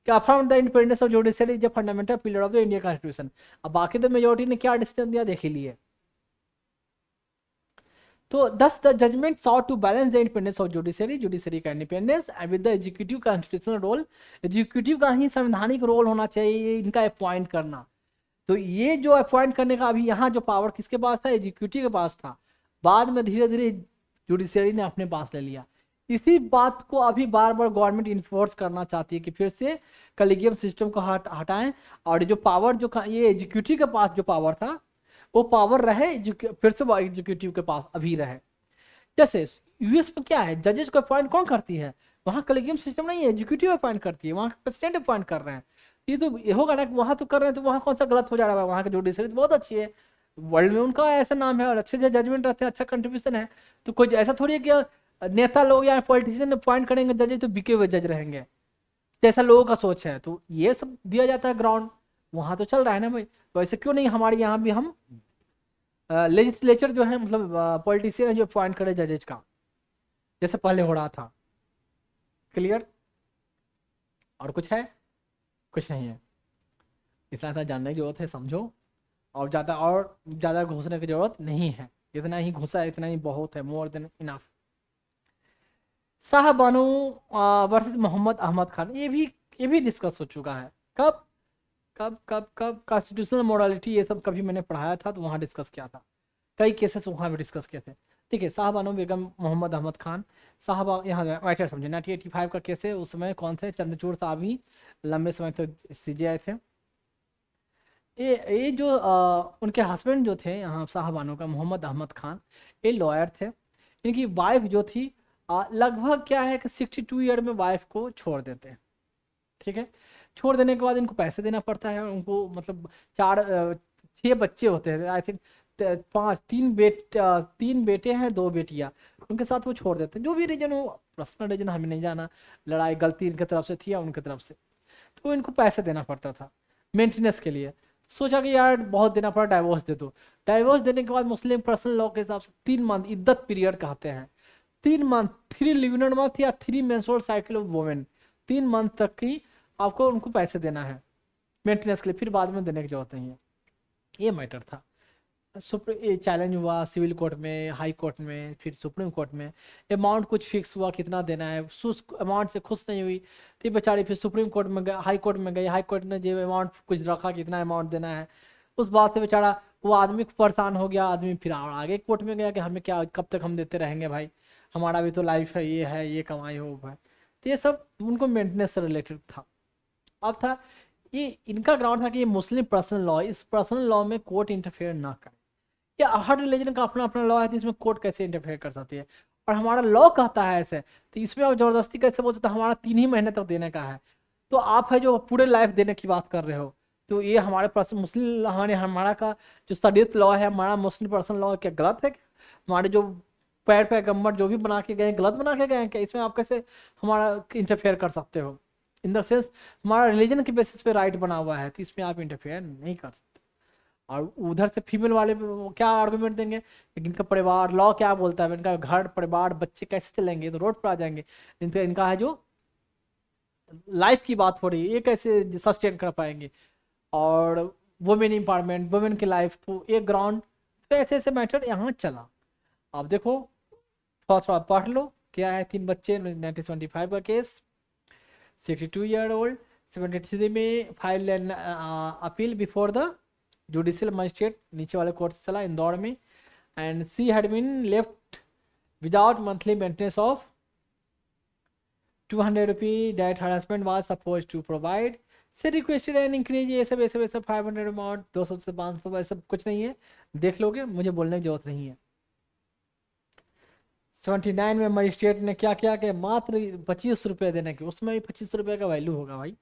कि affirm the independence of judiciary is a fundamental pillar of the Indian constitution. अब बाकी तो मेजोरिटी ने क्या डिसीजन दिया देख ही लिए। तो thus the judgment sought to balance the independence of judiciary का independence with the executive constitutional role, executive का ही संवैधानिक रोल होना चाहिए इनका अपॉइंट करना। तो ये जो अपॉइंट करने का अभी यहाँ जो पावर किसके पास था, एग्जीक्यूटिव के पास था, बाद में धीरे धीरे जुडिशरी ने अपने पास ले लिया। इसी बात को अभी बार बार गवर्नमेंट इन्फोर्स करना चाहती है कि फिर से कलीगियम सिस्टम को हटाएं, और जो पावर जो ये एग्जीक्यूटिव के पास जो पावर था वो पावर रहे, फिर से वो एग्जीक्यूटिव के पास अभी रहे। जैसे यूएस में क्या है, जजेस को अपॉइंट कौन करती है, वहाँ कलीगियम सिस्टम नहीं है, एग्जीक्यूटिव अपॉइंट करती है, वहाँ प्रेसिडेंट अपॉइंट कर रहे हैं। ये तो ये होगा ना, वहाँ तो कर रहे हैं, तो वहाँ कौन सा गलत हो जा रहा है, वहाँ की जुडिशरी बहुत अच्छी है, वर्ल्ड में उनका ऐसा नाम है और अच्छे से जजमेंट रहते हैं, अच्छा कंट्रीब्यूशन है। तो कोई ऐसा थोड़ी है कि नेता लोग या पॉलिटिशियन अपॉइंट करेंगे जजेस तो बिके हुए जज रहेंगे, जैसा लोगों का सोच है। तो ये सब दिया जाता है ग्राउंड, वहाँ तो चल रहा है ना भाई, तो ऐसे क्यों नहीं हमारे यहाँ भी हम लेजिस्लेचर जो है, मतलब पॉलिटिशियन जो अपॉइंट करे जजेज का, जैसे पहले हो रहा था। क्लियर? और कुछ है? कुछ नहीं है। इसलिए जानने की जरूरत है, समझो, और ज़्यादा घुसने की जरूरत नहीं है, इतना ही घुसा है, इतना ही बहुत है, more than enough. Shah Bano versus Mohammed Ahmed Khan, ये भी डिस्कस हो चुका है। कब कब कब कब कॉन्स्टिट्यूशनल मोरालिटी, ये सब कभी मैंने पढ़ाया था तो वहाँ डिस्कस किया था, कई केसेस वहाँ भी डिस्कस किए थे। ठीक है, शाहबानो बेगम मोहम्मद अहमद खान, साहबा यहाँ राइटर समझे, 1985 का केस है। उस समय कौन थे? चंद्रचूड़ साहब ही लंबे समय तक सीजेआई थे। ये जो उनके हस्बैंड जो थे यहाँ साहबानों का, मोहम्मद अहमद खान, ये लॉयर थे। इनकी वाइफ जो थी लगभग क्या है कि 62 ईयर में वाइफ को छोड़ देते हैं। ठीक है, छोड़ देने के बाद इनको पैसे देना पड़ता है उनको, मतलब 6 बच्चे होते हैं आई थिंक, 3 बेटे हैं 2 बेटियां, उनके साथ वो छोड़ देते हैं। जो भी रीजन हो, पर्सनल रीजन हमें नहीं जाना, लड़ाई गलती इनकी तरफ से थी या उनकी तरफ से, तो इनको पैसे देना पड़ता था मेंटेनेंस के लिए। सोचा कि यार बहुत देना पड़ा, डाइवोर्स दे दो। डाइवोर्स देने के बाद मुस्लिम पर्सनल लॉ के हिसाब से 3 मंथ इद्दत पीरियड कहते हैं, 3 मंथ, 3 ल्यूनर मंथ या 3 menstrual cycle of women, 3 month तक की आपको उनको पैसे देना है मेंटेनेंस के लिए, फिर बाद में देने की जरूरत नहीं है। ये मैटर था। चैलेंज हुआ सिविल कोर्ट में, हाई कोर्ट में, फिर सुप्रीम कोर्ट में। अमाउंट कुछ फिक्स हुआ कितना देना है, अमाउंट से खुश नहीं हुई तो बेचारी फिर सुप्रीम कोर्ट में गए, हाई कोर्ट में गई, हाई कोर्ट ने जो अमाउंट कुछ रखा कितना अमाउंट देना है, उस बात से बेचारा वो आदमी परेशान हो गया। आदमी फिर आगे कोर्ट में गया कि हमें क्या, कब तक हम देते रहेंगे भाई, हमारा भी तो लाइफ है, ये कमाई हो भाई। तो ये सब उनको मेंटेनेंस से रिलेटेड था। अब था ये इनका ग्राउंड था कि ये मुस्लिम पर्सनल लॉ, इस पर्सनल लॉ में कोर्ट इंटरफेयर ना करे। या हर रिलीजन का अपना अपना लॉ है, तो इसमें कोर्ट कैसे इंटरफेयर कर सकती है, और हमारा लॉ कहता है ऐसे, तो इसमें आप जबरदस्ती कैसे बोल सकते, हमारा 3 ही महीने तक देने का है, तो आप है जो पूरे लाइफ देने की बात कर रहे हो। तो ये हमारे पास मुस्लिम हमारा का जो शरीयत लॉ है, हमारा मुस्लिम पर्सनल लॉ क्या गलत है क्या? हमारे जो पैगम्बर जो भी बना के गए गलत बना के गए क्या? इसमें आप कैसे हमारा इंटरफेयर कर सकते हो? इन द सेंस हमारा रिलीजन के बेसिस पे राइट बना हुआ है, तो इसमें आप इंटरफेयर नहीं कर सकते। और उधर से फीमेल वाले वो क्या आर्गुमेंट देंगे, लेकिन इनका परिवार लॉ क्या बोलता है, इनका घर परिवार बच्चे कैसे चलेंगे, तो रोड पर आ जाएंगे। इनका है जो लाइफ की बात हो रही है, ये कैसे सस्टेन कर पाएंगे, और वुमेन एम्पावरमेंट, वुमेन की लाइफ, तो एक ग्राउंड, तो ऐसे ऐसे मैटर यहाँ चला। आप देखो थोड़ा पढ़ लो क्या है। 3 बच्चे, 1975 का केस, 62 ईयर ओल्ड, 73 में file an appeal before the judicial magistrate, नीचे वाले कोर्ट से चला इंदौर में। And she had been left without monthly maintenance of 200 rupees that her husband was suppose to provide, she requested an increase, ये सब 500 amount, 200 से 500, ऐसा कुछ नहीं है, देख लोगे, मुझे बोलने की जरूरत नहीं है। 79 में मजिस्ट्रेट ने क्या किया कि मात्र 25 रुपये देने के, उसमें भी 25 रुपये का वैल्यू होगा भाई,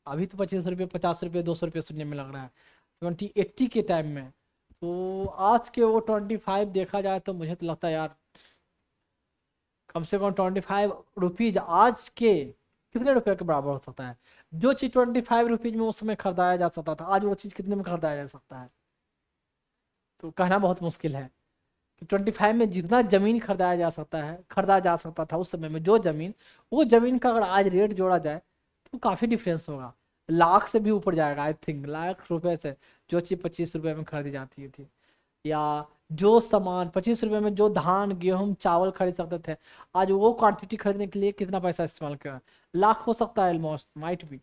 अभी तो 25 रुपये, 50 रुपये, 200 रुपये सुनने में लग रहा है 2080 के टाइम में। तो आज के वो 25 देखा जाए तो मुझे तो लगता है यार कम से कम 25 रुपीज आज के कितने रुपए के बराबर हो सकता है। जो चीज 25 रुपीज में उस समय खरीदाया जा सकता था, आज वो चीज कितने में खरीदाया जा सकता है, तो कहना बहुत मुश्किल है। 25 में जितना जमीन खरीदा जा सकता था उस समय में, जो जमीन, वो जमीन का अगर आज रेट जोड़ा जाए तो काफी डिफरेंस होगा, लाख से भी ऊपर जाएगा आई थिंक, लाख रुपए से जो चीज 25 रुपए में खरीदी जाती थी, या जो सामान 25 रुपए में जो धान गेहूं चावल खरीद सकते थे, आज वो क्वांटिटी खरीदने के लिए कितना पैसा इस्तेमाल किया, लाख हो सकता है ऑलमोस्ट, माइट भी।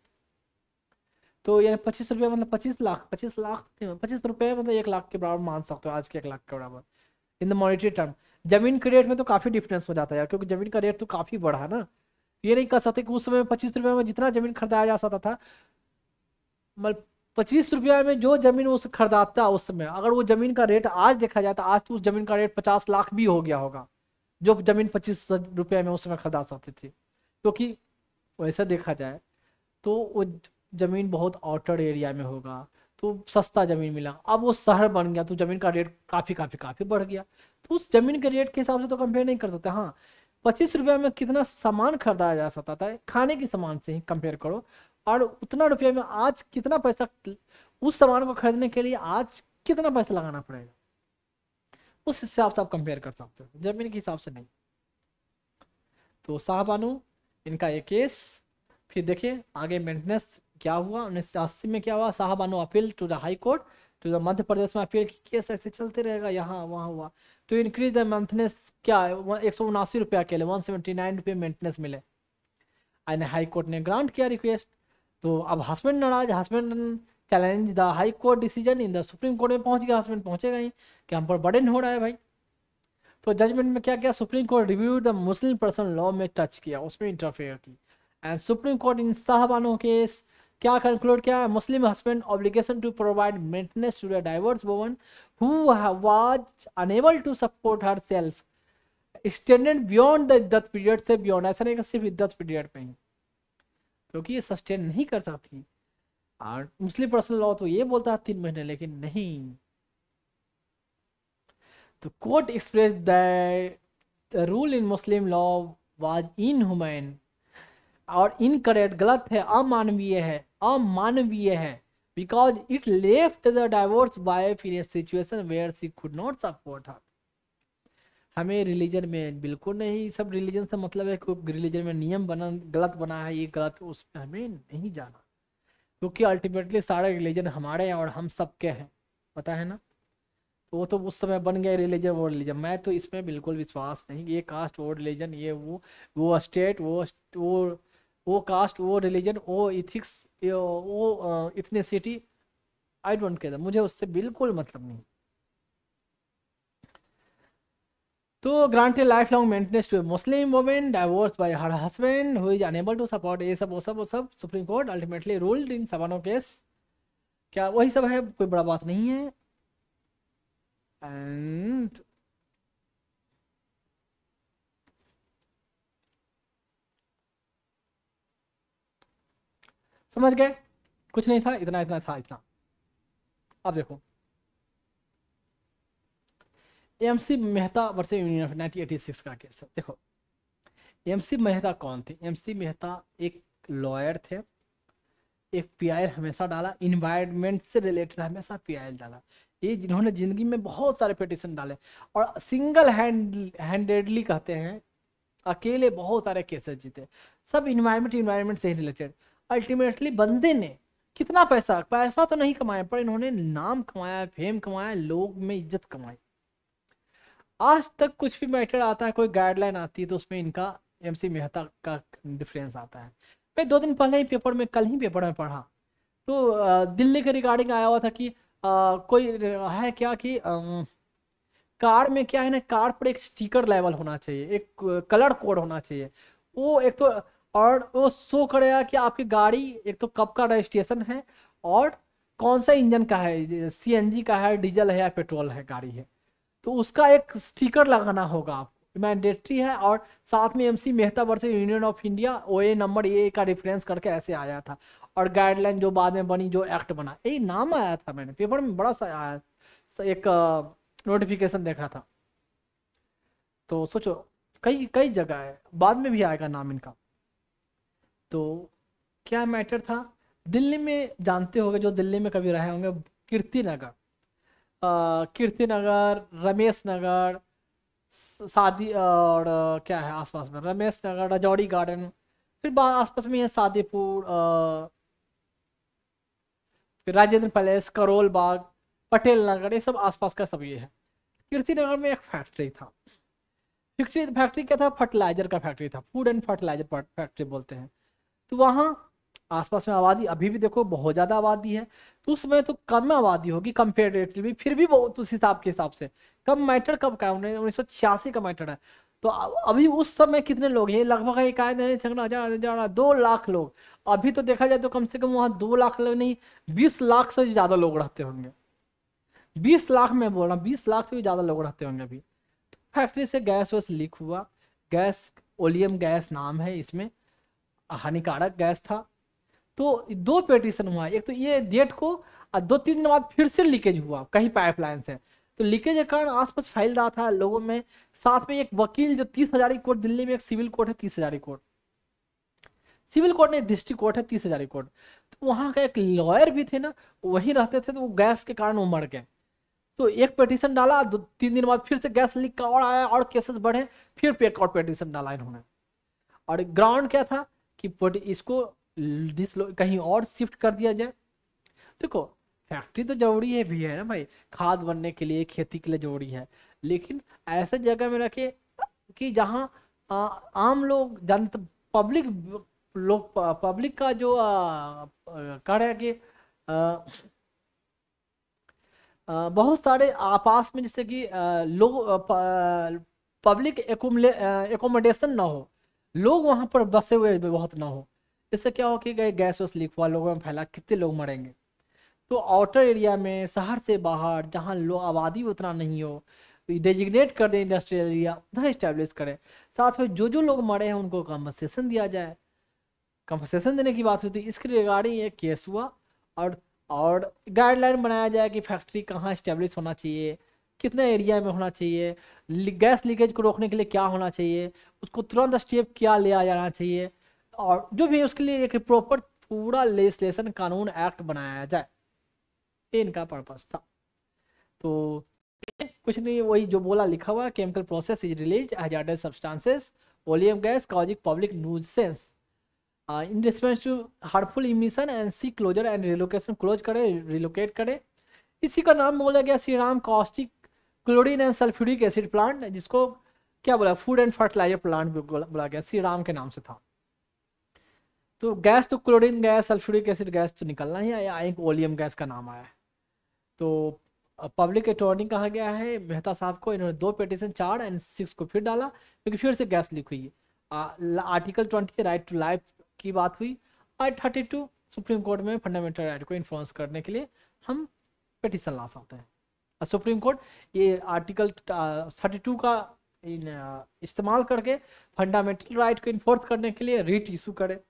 तो ये 25 रुपये मतलब 25 लाख 25 रुपये मतलब 1 लाख के बराबर मान सकते हो, आज के 1 लाख के बराबर। In the monetary term. जमीन के रेट में तो काफी डिफरेंस हो जाता है यार, क्योंकि जमीन का रेट तो काफी बढ़ा है ना। ये नहीं कह सकते कि उस समय 25 रुपए में जितना जमीन खरीदाया जा सकता था, मतलब 25 रुपया में जो जमीन उस खरीदाता उस समय, अगर वो जमीन का रेट आज देखा जाए तो आज तो उस जमीन का रेट 50 लाख भी हो गया होगा, जो जमीन 25 रुपये में उस समय खरीदा सकते थे। क्योंकि वैसा देखा जाए तो वो जमीन बहुत आउटर एरिया में होगा, तो सस्ता जमीन मिला। अब वो शहर बन गया तो जमीन का रेट काफी काफी काफी बढ़ गया। तो उस जमीन के रेट के हिसाब से तो कंपेयर नहीं कर सकते। हाँ, 25 रुपया में कितना सामान खरीदा जा सकता था, खाने की सामान से ही कंपेयर करो, और उतना रुपये में आज कितना पैसा उस सामान को खरीदने के लिए आज कितना पैसा लगाना पड़ेगा, उस हिसाब से आप कंपेयर कर सकते हो, जमीन के हिसाब से नहीं। तो शाहबानो इनका ये केस। फिर देखिए आगे मेंटेनेंस क्या हुआ 1980 में, क्या हुआ, Shahbano appeal to the high court to the Madhya Pradesh में अपील की केस ऐसे चलते रहेगा, यहाँ वहाँ हुआ। तो इंक्रीज द मेंटेनेंस क्या है, 179 रुपया के लिए 179 रुपये मेंटेनेंस मिले, एंड हाई कोर्ट ने ग्रांट किया रिक्वेस्ट। तो अब हस्बैंड नाराज, husband challenge the high court decision in the supreme court में पहुंच गया, हस्बैंड पहुंचेगा ही कि हम पर बर्डन हो रहा है भाई। तो जजमेंट में क्या किया, supreme court review the Muslim person law में टच किया, उसमें इंटरफेयर की, and supreme court in Shah Bano case क्या कंक्लूड किया, Muslim husband obligation to provide maintenance to the divorce woman who was unable to support her self extended beyond the इद्दत period, say beyond, ऐसा नहीं कि सिर्फ इद्दत पीरियड में ही, क्योंकि ये सस्टेन नहीं कर सकती। और मुस्लिम पर्सनल लॉ तो ये बोलता है 3 महीने, लेकिन नहीं। तो court express the rule in Muslim law was inhuman, और इनकरेक्ट, गलत है, अमानवीय है, अमानवीय है, because it left the divorce wife in a situation where she could not support her. हमें रिलीजन में बिल्कुल नहीं, सब रिलीजन से मतलब है कोई रिलीजन में नियम बना गलत बना है, ये गलत, उसमें हमें नहीं जाना, क्योंकि अल्टीमेटली सारे रिलीजन हमारे हैं और हम सबके हैं, पता है ना। तो वो तो उस समय बन गए रिलीजन वो रिलीजन, मैं तो इसमें बिल्कुल विश्वास नहीं, ये कास्ट वो रिलीजन, ये वो स्टेट वो कास्ट वो रिलीजन वो इथिक्स वो इथनिसिटी, आई डोंट केयर, मुझे उससे बिल्कुल मतलब नहीं। तो granted lifelong maintenance to Muslim women divorce by her husband who is unable to support, ये सब वो सब supreme court ultimately ruled in Shah Bano case. क्या वही सब है, कोई बड़ा बात नहीं है। एंड समझ गए, कुछ नहीं था, इतना इतना था इतना। अब देखो MC Mehta versus union of 1986 का केस है। देखो एमसी मेहता कौन थे, एमसी मेहता एक लॉयर थे, एक पीआईएल हमेशा डाला, इन्वायरमेंट से रिलेटेड हमेशा पीआईएल डाला, ये जिन्होंने जिंदगी में बहुत सारे पिटिशन डाले, और सिंगल हैंडेडली कहते हैं अकेले बहुत सारे केसेस जीते, सब इन्वायरमेंट से ही रिलेटेड। अल्टीमेटली बंदे ने कितना पैसा पैसा तो नहीं कमाया, पर इन्होंने नाम कमाया, फेम कमाया, लोग में इज्जत कमाई। आज तक कुछ भी मैटर आता है, कोई गाइडलाइन आती है, तो उसमें इनका एमसी मेहता का डिफरेंस आता है। मैं 2 दिन पहले ही पेपर में, कल ही पेपर में पढ़ा, तो दिल्ली के रिगार्डिंग आया हुआ था कि कोई है क्या कि कार में क्या है ना, कार पर एक स्टिकर लेवल होना चाहिए, एक कलर कोड होना चाहिए, वो एक तो, और वो शो करेगा कि आपकी गाड़ी एक तो कब का रजिस्ट्रेशन है और कौन सा इंजन का है, सीएनजी का है, डीजल है या पेट्रोल है गाड़ी है, तो उसका एक स्टिकर लगाना होगा आपको, मैंडेटरी है। और साथ में MC Mehta versus union of India ओए नंबर ए का रेफरेंस करके ऐसे आया था, और गाइडलाइन जो बाद में बनी, जो एक्ट बना, यही नाम आया था, मैंने पेपर में बड़ा सा आया, एक नोटिफिकेशन देखा था। तो सोचो कई कई जगह है, बाद में भी आएगा नाम इनका। तो क्या मैटर था, दिल्ली में जानते होंगे, जो दिल्ली में कभी रहे होंगे, कीर्ति नगर, कीर्तिनगर, रमेश नगर, शादी, और क्या है आसपास में, रमेश नगर, राजौरी गार्डन, फिर आसपास में है शादीपुर, फिर राजेंद्र पैलेस, करोल बाग, पटेल नगर, ये सब आसपास का सब ये है। कीर्तिनगर में एक फैक्ट्री था, फैक्ट्री क्या था, फर्टिलाइजर का फैक्ट्री था, फूड एंड फर्टिलाइजर फैक्ट्री बोलते हैं। तो वहाँ आसपास में आबादी अभी भी देखो बहुत ज्यादा आबादी है, तो उसमें तो कम आबादी होगी कंपेरेटिवली, फिर भी बहुत उस हिसाब के हिसाब से कम मैटर कब का 1986 का मैटर है। तो अभी उस समय कितने लोग हैं, लगभग एक आए नहीं 2 लाख लोग। अभी तो देखा जाए तो कम से कम वहां 2 लाख लोग नहीं, 20 लाख से ज्यादा लोग रहते होंगे। 20 लाख में बोल रहा हूँ, 20 लाख से भी ज्यादा लोग रहते होंगे अभी। फैक्ट्री से गैस वैस लीक हुआ, गैस ओलियम गैस नाम है इसमें, हानिकारक गैस था। तो 2 पिटीशन हुआ, एक तो ये डेट को, और 2-3 दिन बाद फिर से लीकेज हुआ कहीं पाइपलाइन से। तो लीकेज के कारण आसपास फैल रहा था लोगों में। साथ में एक वकील जो 30,000 कोर्ट, दिल्ली में एक सिविल कोर्ट है 30,000 कोर्ट, सिविल कोर्ट नहीं डिस्ट्रिक्ट कोर्ट है 30,000 कोर्ट, तो वहां का एक लॉयर भी थे ना, वही रहते थे, तो वो गैस के कारण वो मर गए। तो एक पिटीशन डाला, 2-3 दिन बाद फिर से गैस लीक का और आया और केसेस बढ़े, फिर पे एक और पिटीशन डाला इन्होंने। और ग्राउंड क्या था कि इसको कहीं और शिफ्ट कर दिया जाए। देखो फैक्ट्री तो जरूरी है भी है ना भाई, खाद बनने के लिए, खेती के लिए जरूरी है, लेकिन ऐसे जगह में रखे कि जहाँ आम लोग जानते, पब्लिक लोग, पब्लिक का जो कह रहे हैं कि बहुत सारे आपास में जैसे कि लोग पब्लिक एकोमोडेशन ना हो, लोग वहां पर बसे हुए बहुत ना हो। इससे क्या हो कि गैस वैस लीक हुआ, लोगों में फैला, कितने लोग मरेंगे। तो आउटर एरिया में, शहर से बाहर जहाँ लोग आबादी उतना नहीं हो, डेजिग्नेट कर दें इंडस्ट्रियल एरिया, उधर इस्टेब्लिश करें। साथ में जो जो लोग मरे हैं उनको कंपनसेशन दिया जाए। कंपनसेशन देने की बात होती है, इसके रिगार्डिंग एक केस हुआ। और गाइडलाइन बनाया जाए कि फैक्ट्री कहाँ इस्टेब्लिश होना चाहिए, कितने एरिया में होना चाहिए, गैस लीकेज को रोकने के लिए क्या होना चाहिए, उसको तुरंत स्टेप क्या लिया जाना चाहिए, और जो भी उसके लिए एक प्रॉपर पूरा लेजिस्लेशन, कानून, एक्ट बनाया जाए। ये इनका पर्पस था। तो कुछ नहीं, वही जो बोला लिखा हुआ, chemical process is release hazardous substances, oleum gas causing public nuisance in response to harmful emission and she closure and relocation, close करे, रिलोकेट करे। इसी का नाम बोला गया Shri Ram caustic chlorine and sulphuric acid plant, जिसको क्या बोला, फूड एंड फर्टिलाइजर प्लांट भी बोला गया, श्री राम के नाम से था। तो गैस तो chlorine gas, sulphuric acid gas तो निकलना ही है, एक ओलियम गैस का नाम आया है। तो पब्लिक अटॉर्नी कहा गया है मेहता साहब को, इन्होंने 2 पिटीशन 4 और 6 को फिर डाला, क्योंकि फिर से गैस लीक हुई। आर्टिकल 20 राइट टू लाइफ की बात हुई, और 32 सुप्रीम कोर्ट में फंडामेंटल राइट को इन्फ्लुएंस करने के लिए हम पिटीशन ला सकते हैं। और सुप्रीम कोर्ट ये आर्टिकल 32 का इस्तेमाल करके फंडामेंटल राइट को इन्फोर्स करने के लिए रीट इशू करे,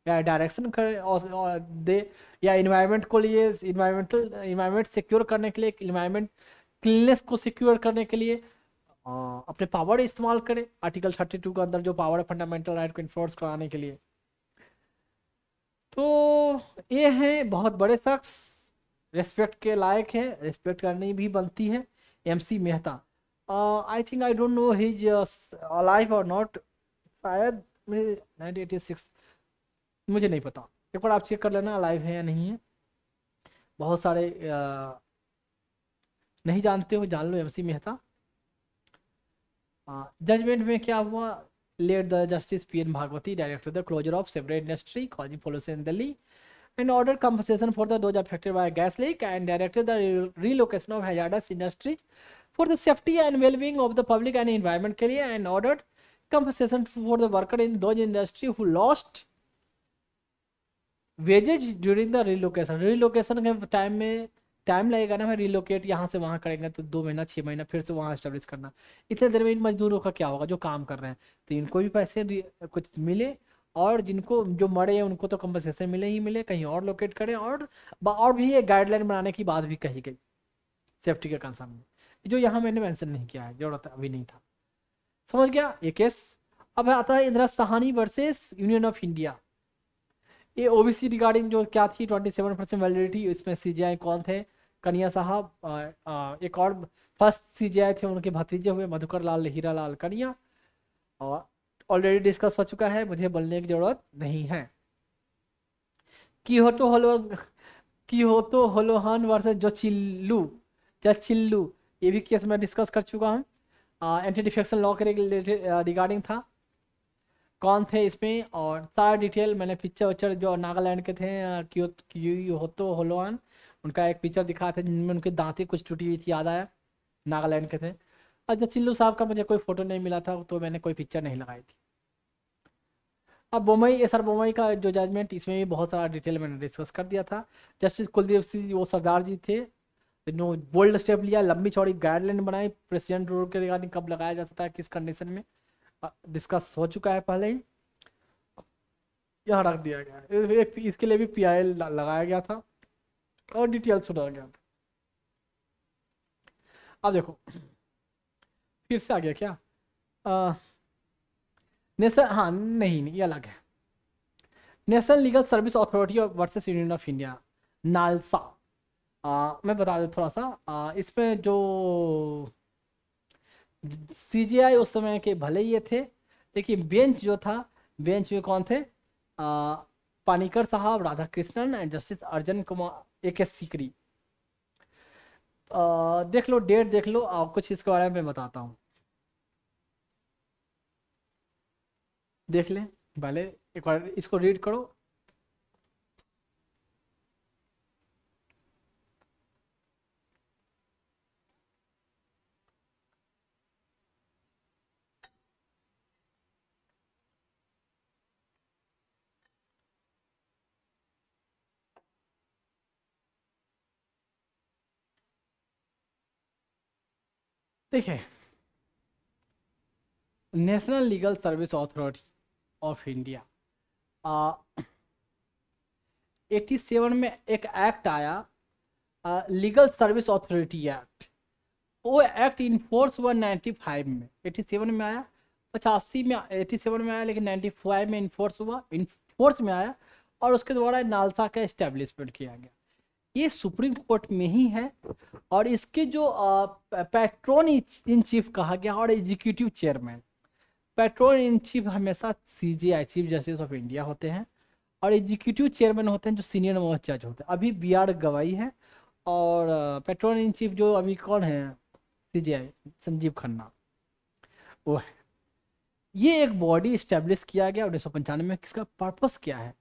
या डायरेक्शन करे और दे, या इन्वायरमेंट को लिए, इन्वायरमेंट सिक्योर करने के लिए, इन्वायरमेंट क्लीननेस को सिक्योर करने के लिए अपने पावर इस्तेमाल करे। आर्टिकल 32 के अंदर जो पावर है फंडामेंटल राइट को इन्फोर्स कराने के लिए। तो ये हैं बहुत बड़े शख्स, रेस्पेक्ट के लायक है, रेस्पेक्ट करनी भी बनती है। MC Mehta, I think, I don't know his alive और नॉट, शायद 1986, मुझे नहीं पता, एक बार आप चेक कर लेना अलाइव है या नहीं है। बहुत सारे नहीं जानते हो, जान लो MC मेहता। जजमेंट में क्या हुआ, let the justice PN Bhagwati director the closure of several industry causing pollution in Delhi and ordered compensation for those affected by gas leak, and directed the relocation of hazardous industries for the safety and well-being of the public and environment के लिए, and ordered compensation for the worker in those industry who lost wages during the relocation। relocation के time में time लगेगा ना भाई, relocate यहाँ से वहाँ करेंगे तो 2 महीना 6 महीना फिर से वहाँ एस्टेब्लिश करना, इतने देर में इन मजदूरों का क्या होगा जो काम कर रहे हैं। तो इनको भी पैसे कुछ मिले, और जिनको जो मरे हैं उनको तो कंपनसेशन मिले ही मिले, कहीं और लोकेट करें। और भी ये गाइडलाइन बनाने की बात भी कही गई सेफ्टी के कंसर्न में, जो यहाँ मैंने मेंशन नहीं किया है, जरूरत अभी नहीं था। समझ गया ये केस। अब आता है Indira Sahni versus union of India. ये OBC रिगार्डिंग जो क्या थी 27% वैलिडिटी, इसमें CGI कौन थे, कन्हैया साहब, एक और फर्स्ट CGI थे, उनके भतीजे हुए मधुकर लाल हीरा लाल कन्हैया, और ऑलरेडी डिस्कस हो चुका है, मुझे बोलने की जरूरत नहीं है। कियोटो होलोहान वर्सेस जचिल्लू, ये भी केस मैं डिस्कस कर चुका हूँ, एंटी डिफेक्शन लॉ के रिगार्डिंग था। कौन थे इसमें, और सारा डिटेल मैंने पिक्चर उच्चर जो नागालैंड के थे क्योतो होलोआन, उनका एक पिक्चर दिखाया था जिनमें उनकी दांतें कुछ टूटी हुई थी, याद आया, नागालैंड के थे। अच्छा, चिल्लू साहब का मुझे कोई फोटो नहीं मिला था तो मैंने कोई पिक्चर नहीं लगाई थी। अब बोमई, एसआर बोमई का जो जजमेंट, इसमें भी बहुत सारा डिटेल मैंने डिस्कस कर दिया था। जस्टिस कुलदीप सिंह वो सरदार जी थे, नो बोल्ड स्टेप लिया, लंबी चौड़ी गाइडलाइन बनाई प्रेसिडेंट रूल के रिगार्डिंग, कब लगाया जा सकता है किस कंडीशन में, डिस्कस हो चुका है पहले ही, यहाँ रख दिया गया है। इसके लिए भी पीआई लगाया गया था और डिटेल सुना गया था। अब देखो फिर से आ गया क्या, नेशनल, हाँ नहीं नहीं, ये अलग है। National legal service authority versus union of India, NALSA. मैं बता दूं थोड़ा सा, इसमें जो सीजीआई उस समय के भले ही ये थे, लेकिन बेंच जो था, बेंच में कौन थे, पानीकर साहब, राधा कृष्णन एंड जस्टिस अर्जन कुमार ए के सीकरी। देख लो, डेट देख लो, कुछ इसके बारे में मैं बताता हूँ, देख ले भले, एक बार इसको रीड करो। देखिए, national legal service authority of India, 87 में एक एक्ट आया, लीगल सर्विस अथॉरिटी एक्ट। वो एक्ट इनफोर्स हुआ 95 में, 87 में आया, 85 में, 87 में आया, लेकिन 95 में इनफोर्स हुआ, इनफोर्स में आया, और उसके द्वारा नालसा का एस्टेब्लिशमेंट किया गया। ये सुप्रीम कोर्ट में ही है, और इसके जो पैट्रोन इन चीफ कहा गया और executive chairman, patron in chief हमेशा CGI, chief justice of India होते हैं, और एग्जीक्यूटिव चेयरमैन होते हैं जो सीनियर मोस्ट जज होते हैं। अभी बी.आर. गवाई है, और पैट्रोन इन चीफ जो अभी कौन है सीजीआई, संजीव खन्ना, वो है। ये एक बॉडी इस्टेब्लिश किया गया 1995 में। किसका पर्पस क्या है,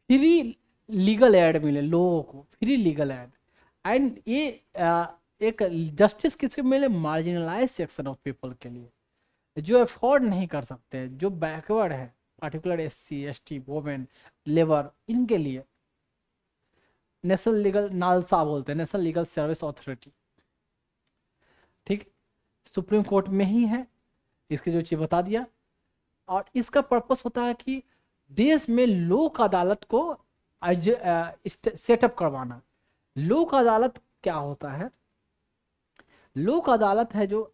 फ्री लीगल एड मिले लोगों को, फ्री लीगल एड, एंड ये एक जस्टिस किसके मिले, मार्जिनलाइज सेक्शन ऑफ पीपल के लिए, जो अफोर्ड नहीं कर सकते, जो बैकवर्ड है, particular SC, ST, women, labour, इनके लिए नेशनल लीगल, नालसा बोलते हैं, नेशनल लीगल सर्विस अथॉरिटी। ठीक, सुप्रीम कोर्ट में ही है, इसकी जो चीज बता दिया। और इसका पर्पस होता है कि देश में लोक अदालत को सेटअप करवाना। लोक अदालत क्या होता है, लोक अदालत है जो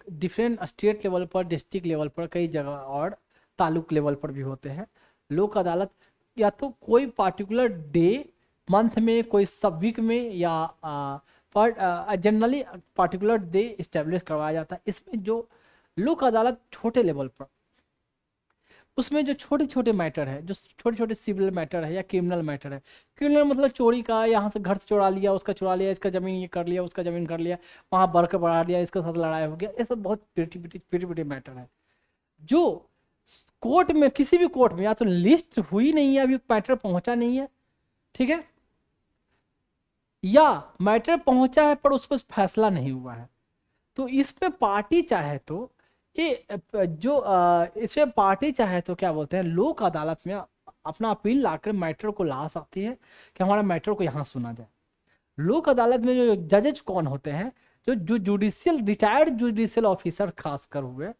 डिफरेंट स्टेट लेवल पर, डिस्ट्रिक्ट लेवल पर, कई जगह और तालुक लेवल पर भी होते हैं। लोक अदालत या तो कोई पार्टिकुलर डे मंथ में, कोई सब वीक में, या जनरली पार्टिकुलर डे इस्टेब्लिश करवाया जाता है। इसमें जो लोक अदालत छोटे लेवल पर, उसमें जो छोटे छोटे मैटर है, जो छोटे छोटे सिविल मैटर है या क्रिमिनल मैटर है, क्रिमिनल मतलब चोरी का, यहाँ से घर से चुरा लिया, उसका चुरा लिया, इसका जमीन ये कर लिया, उसका जमीन कर लिया, वहाँ बढ़ के बढ़ा लिया, इसके साथ लड़ाई हो गया, ये सब बहुत पिटी मैटर है, जो कोर्ट में, किसी भी कोर्ट में या तो लिस्ट हुई नहीं है, अभी मैटर पहुंचा नहीं है, ठीक है, या मैटर पहुंचा है पर उस पर फैसला नहीं हुआ है, तो इसमें पार्टी चाहे तो ये जो इसमें पार्टी चाहे तो क्या बोलते हैं, लोक अदालत में अपना अपील लाकर मैटर को ला सकती है कि हमारा मैटर को यहाँ सुना जाए। लोक अदालत में जो जजेज कौन होते हैं, जो जुडिशियल, रिटायर्ड जुडिशियल ऑफिसर खासकर हुए,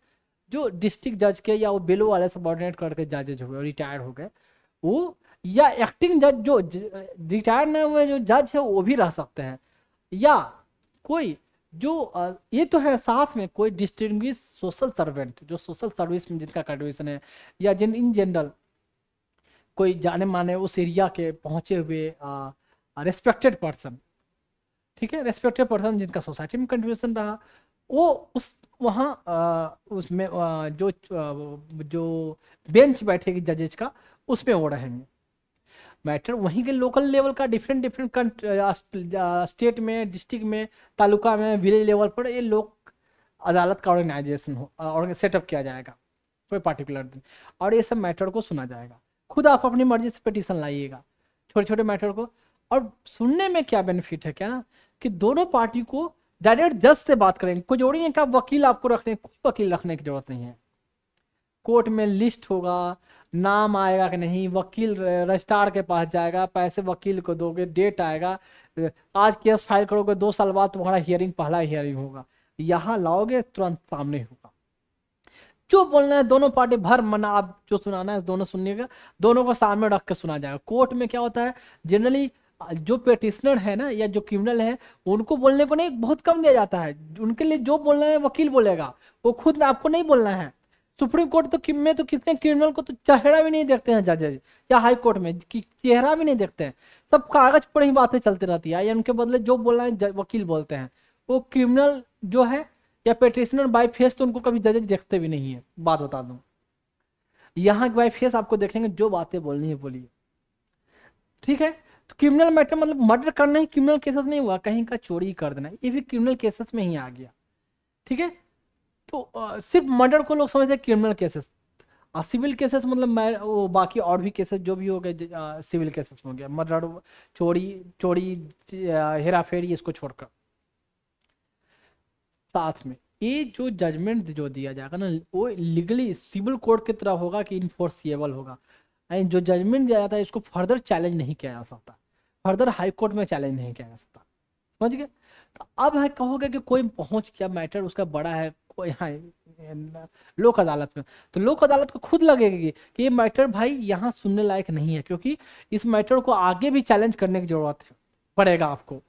जो डिस्ट्रिक्ट जज के या वो बेलो वाले सबऑर्डिनेट करके जजेज हुए, रिटायर्ड हो गए वो, या एक्टिंग जज जो रिटायर नहीं हुए जो जज है वो भी रह सकते हैं, या कोई जो ये तो है साथ में कोई डिस्टिंग्विश सोशल सर्वेंट, जो सोशल सर्विस में जिनका कंट्रीब्यूशन है, या जिन इन जनरल कोई जाने माने उस एरिया के पहुंचे हुए रेस्पेक्टेड पर्सन, ठीक है, रेस्पेक्टेड पर्सन जिनका सोसाइटी में कंट्रीब्यूशन रहा, वो उस वहाँ उसमें जो बेंच बैठेगी जजेज का, उसमें वो रहेंगे। मैटर वहीं के लोकल लेवल का, डिफरेंट डिफरेंट स्टेट में, डिस्ट्रिक्ट में, तालुका में, विलेज लेवल पर ये लोक अदालत का ऑर्गेनाइजेशन हो, सेटअप किया जाएगा। कोई पार्टिकुलर दिन, और ये सब मैटर को सुना जाएगा। खुद आप अपनी मर्जी से पिटीशन लाइएगा छोटे छोटे मैटर को। और सुनने में क्या बेनिफिट है क्या ना, कि दोनों पार्टी को डायरेक्ट जज से बात करेंगे, कोई जरूरी नहीं कि आप वकील आपको रखने, कोई वकील रखने की जरूरत नहीं है। कोर्ट में लिस्ट होगा, नाम आएगा कि नहीं, वकील रजिस्ट्रार के पास जाएगा, पैसे वकील को दोगे, डेट आएगा, आज केस फाइल करोगे, 2 साल बाद तुम्हारा हियरिंग, पहला हियरिंग होगा, यहाँ लाओगे तुरंत सामने होगा। जो बोलना है दोनों पार्टी भर मना, आप जो सुनाना है दोनों सुनिएगा, दोनों को सामने रख के सुना जाएगा। कोर्ट में क्या होता है जनरली, जो पेटिशनर है ना या जो क्रिमिनल है, उनको बोलने को नहीं, बहुत कम दिया जाता है। उनके लिए जो बोलना है वकील बोलेगा, वो खुद आपको नहीं बोलना है। सुप्रीम कोर्ट तो में तो कितने क्रिमिनल को तो चेहरा भी नहीं देखते हैं जजेज, या हाई कोर्ट में चेहरा भी नहीं देखते हैं, सब कागज पर ही बातें चलती रहती है, या उनके बदले जो बोलना है वकील बोलते हैं। वो क्रिमिनल जो है या पेटिशनर बाय फेस तो उनको कभी जजेज देखते भी नहीं है, बात बता दूं। यहाँ बाय फेस आपको देखेंगे, जो बातें बोलनी है बोलिए, ठीक है। तो क्रिमिनल मैटर मतलब मर्डर करना ही क्रिमिनल केसेस नहीं हुआ, कहीं का चोरी कर देना, ये भी क्रिमिनल केसेस में ही आ गया, ठीक है। तो सिर्फ मर्डर को लोग समझते हैं क्रिमिनल केसेस, सिविल केसेस मतलब मैं वो बाकी और भी केसेस जो भी हो गए सिविल केसेस में हो गया, मर्डर, चोरी हेरा फेरी, इसको छोड़कर। साथ में ये जो जजमेंट जो दिया जाएगा ना, वो लीगली सिविल कोर्ट की तरह होगा कि इन्फोर्सिएबल होगा। एंड जो जजमेंट दिया जाता है इसको फर्दर चैलेंज नहीं किया जा सकता, फर्दर हाई कोर्ट में चैलेंज नहीं किया जा सकता, समझ गए। तो अब है कहोगे कि कोई पहुंच किया मैटर उसका बड़ा है, कोई यहाँ लोक अदालत में, तो लोक अदालत को खुद लगेगी कि ये मैटर भाई यहाँ सुनने लायक नहीं है, क्योंकि इस मैटर को आगे भी चैलेंज करने की जरूरत है पड़ेगा आपको।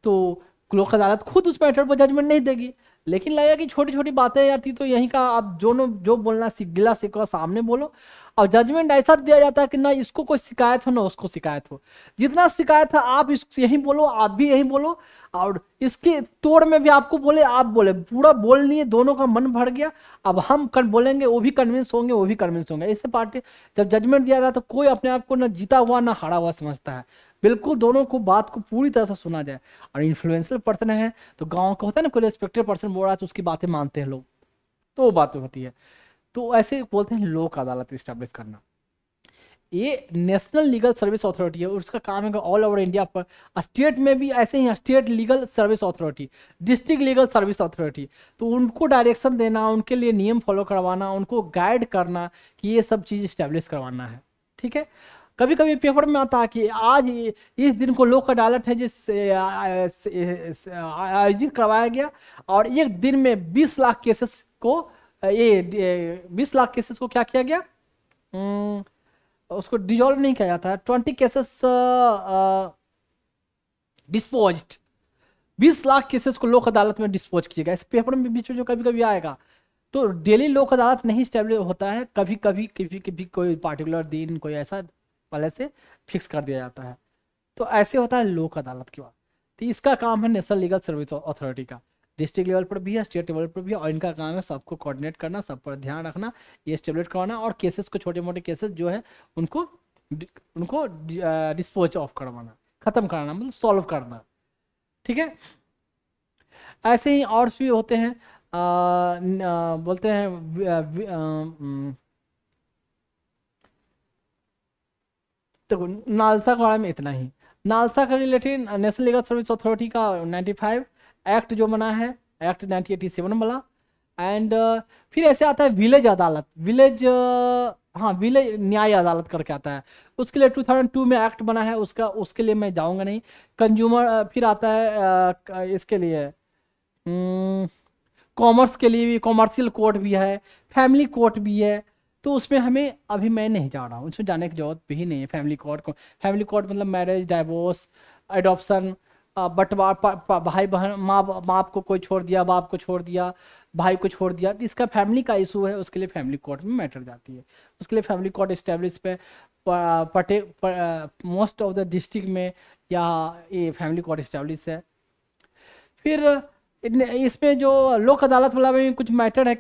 तो लोक अदालत खुद उस मैटर पर जजमेंट नहीं देगी, लेकिन लगेगा कि छोटी छोटी बातें यार थी, तो यहीं का आप जो बोलना गिला शिकवा सामने बोलो। और जजमेंट ऐसा दिया जाता है कि ना इसको कोई शिकायत हो ना उसको शिकायत हो, जितना शिकायत है आप यही बोलो, आप भी यही बोलो, और इसके तोड़ में भी आपको बोले आप बोले, पूरा बोल लिए, दोनों का मन भर गया। अब हम बोलेंगे, वो भी कन्विंस होंगे, वो भी कन्विंस होंगे। इससे पार्टी जब जजमेंट दिया जाता है तो कोई अपने आप को ना जीता हुआ ना हारा हुआ समझता है, बिल्कुल दोनों को बात को पूरी तरह से सुना जाए। और इन्फ्लुएंशियल पर्सन है तो गांव का होता है ना, कोई रेस्पेक्टेड पर्सन बोल रहा है तो उसकी बातें मानते हैं लोग, तो वो बात होती है। तो ऐसे बोलते हैं लोक अदालत इस्टेब्लिश करना। ये नेशनल लीगल सर्विस अथॉरिटी है और उसका काम है ऑल ओवर इंडिया पर, स्टेट में भी ऐसे ही, state legal service authority, district legal service authority, तो उनको डायरेक्शन देना, उनके लिए नियम फॉलो करवाना, उनको गाइड करना कि ये सब चीज़ इस्टेब्लिश करवाना है, ठीक है। कभी कभी पेपर में आता है कि आज इस दिन को लोक अदालत है जिस आयोजित करवाया गया, और एक दिन में 20 लाख केसेस को, ये 20 लाख केसेस को क्या किया गया, उसको डिजॉल्व नहीं किया जाता है, 20 केसेस डिस्पोज्ड, 20 लाख केसेस को लोक अदालत में डिस्पोज किया गया। इस पेपर में बीच में जो कभी कभी आएगा, तो डेली लोक अदालत नहीं स्टेब्लिश होता है, कभी कभी कोई पार्टिकुलर दिन कोई ऐसा पहले से फिक्स कर दिया जाता है, तो ऐसे होता है लोक अदालत की बात। तो इसका काम है नेशनल लीगल सर्विस अथॉरिटी का, डिस्ट्रिक्ट लेवल पर भी है, स्टेट लेवल पर भी है, और इनका काम है सबको कोऑर्डिनेट करना, सब पर ध्यान रखना, ये स्टेबलेट करवाना, और केसेस को, छोटे मोटे केसेस जो है उनको डिस्पोज ऑफ करवाना, खत्म कराना, मतलब सॉल्व करना, ठीक है। ऐसे ही और भी होते हैं, बोलते हैं तो नालसा के बारे में इतना ही। नालसा का related national legal service authority का 95 एक्ट जो बना है, एक्ट 1987 वाला। एंड फिर ऐसे आता है विलेज अदालत, विलेज न्याय अदालत करके आता है, उसके लिए 2002 में एक्ट बना है, उसके लिए मैं जाऊंगा नहीं। कंज्यूमर फिर आता है इसके लिए कॉमर्स के लिए भी, कॉमर्शियल कोर्ट भी है, फैमिली कोर्ट भी है, तो उसमें हमें अभी मैं नहीं जा रहा हूँ, उसमें जाने की जरूरत भी नहीं है। फैमिली कोर्ट मतलब मैरिज, डाइवोर्स, एडॉप्शन, बंटवारा, भाई बहन, माँ बाप को कोई छोड़ दिया, बाप को छोड़ दिया, भाई को छोड़ दिया, तो इसका फैमिली का इशू है, उसके लिए फैमिली कोर्ट में मैटर जाती है। उसके लिए फैमिली कोर्ट इस्टेब्लिश पे मोस्ट ऑफ द डिस्ट्रिक्ट में या ये फैमिली कोर्ट इस्टेब्लिश है। फिर इसमें जो लोक अदालत वाला में कुछ मैटर है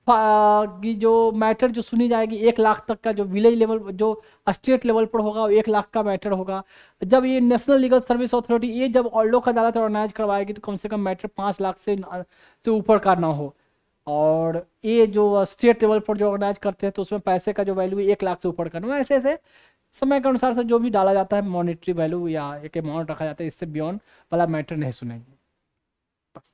कि जो मैटर जो सुनी जाएगी 1 लाख तक का, जो विलेज लेवल, जो स्टेट लेवल पर होगा वो 1 लाख का मैटर होगा। जब ये नेशनल लीगल सर्विस अथॉरिटी ये जब लोक अदालत ऑर्गेनाइज करवाएगी तो कम से कम मैटर 5 लाख से ऊपर का ना हो, और ये जो स्टेट लेवल पर जो ऑर्गेनाइज करते हैं तो उसमें पैसे का जो वैल्यू 1 लाख से ऊपर करना, ऐसे ऐसे समय के अनुसार से जो भी डाला जाता है मॉनेटरी वैल्यू या एक अमाउंट रखा जाता है, इससे बियॉन्ड वाला मैटर नहीं सुनेंगे। बस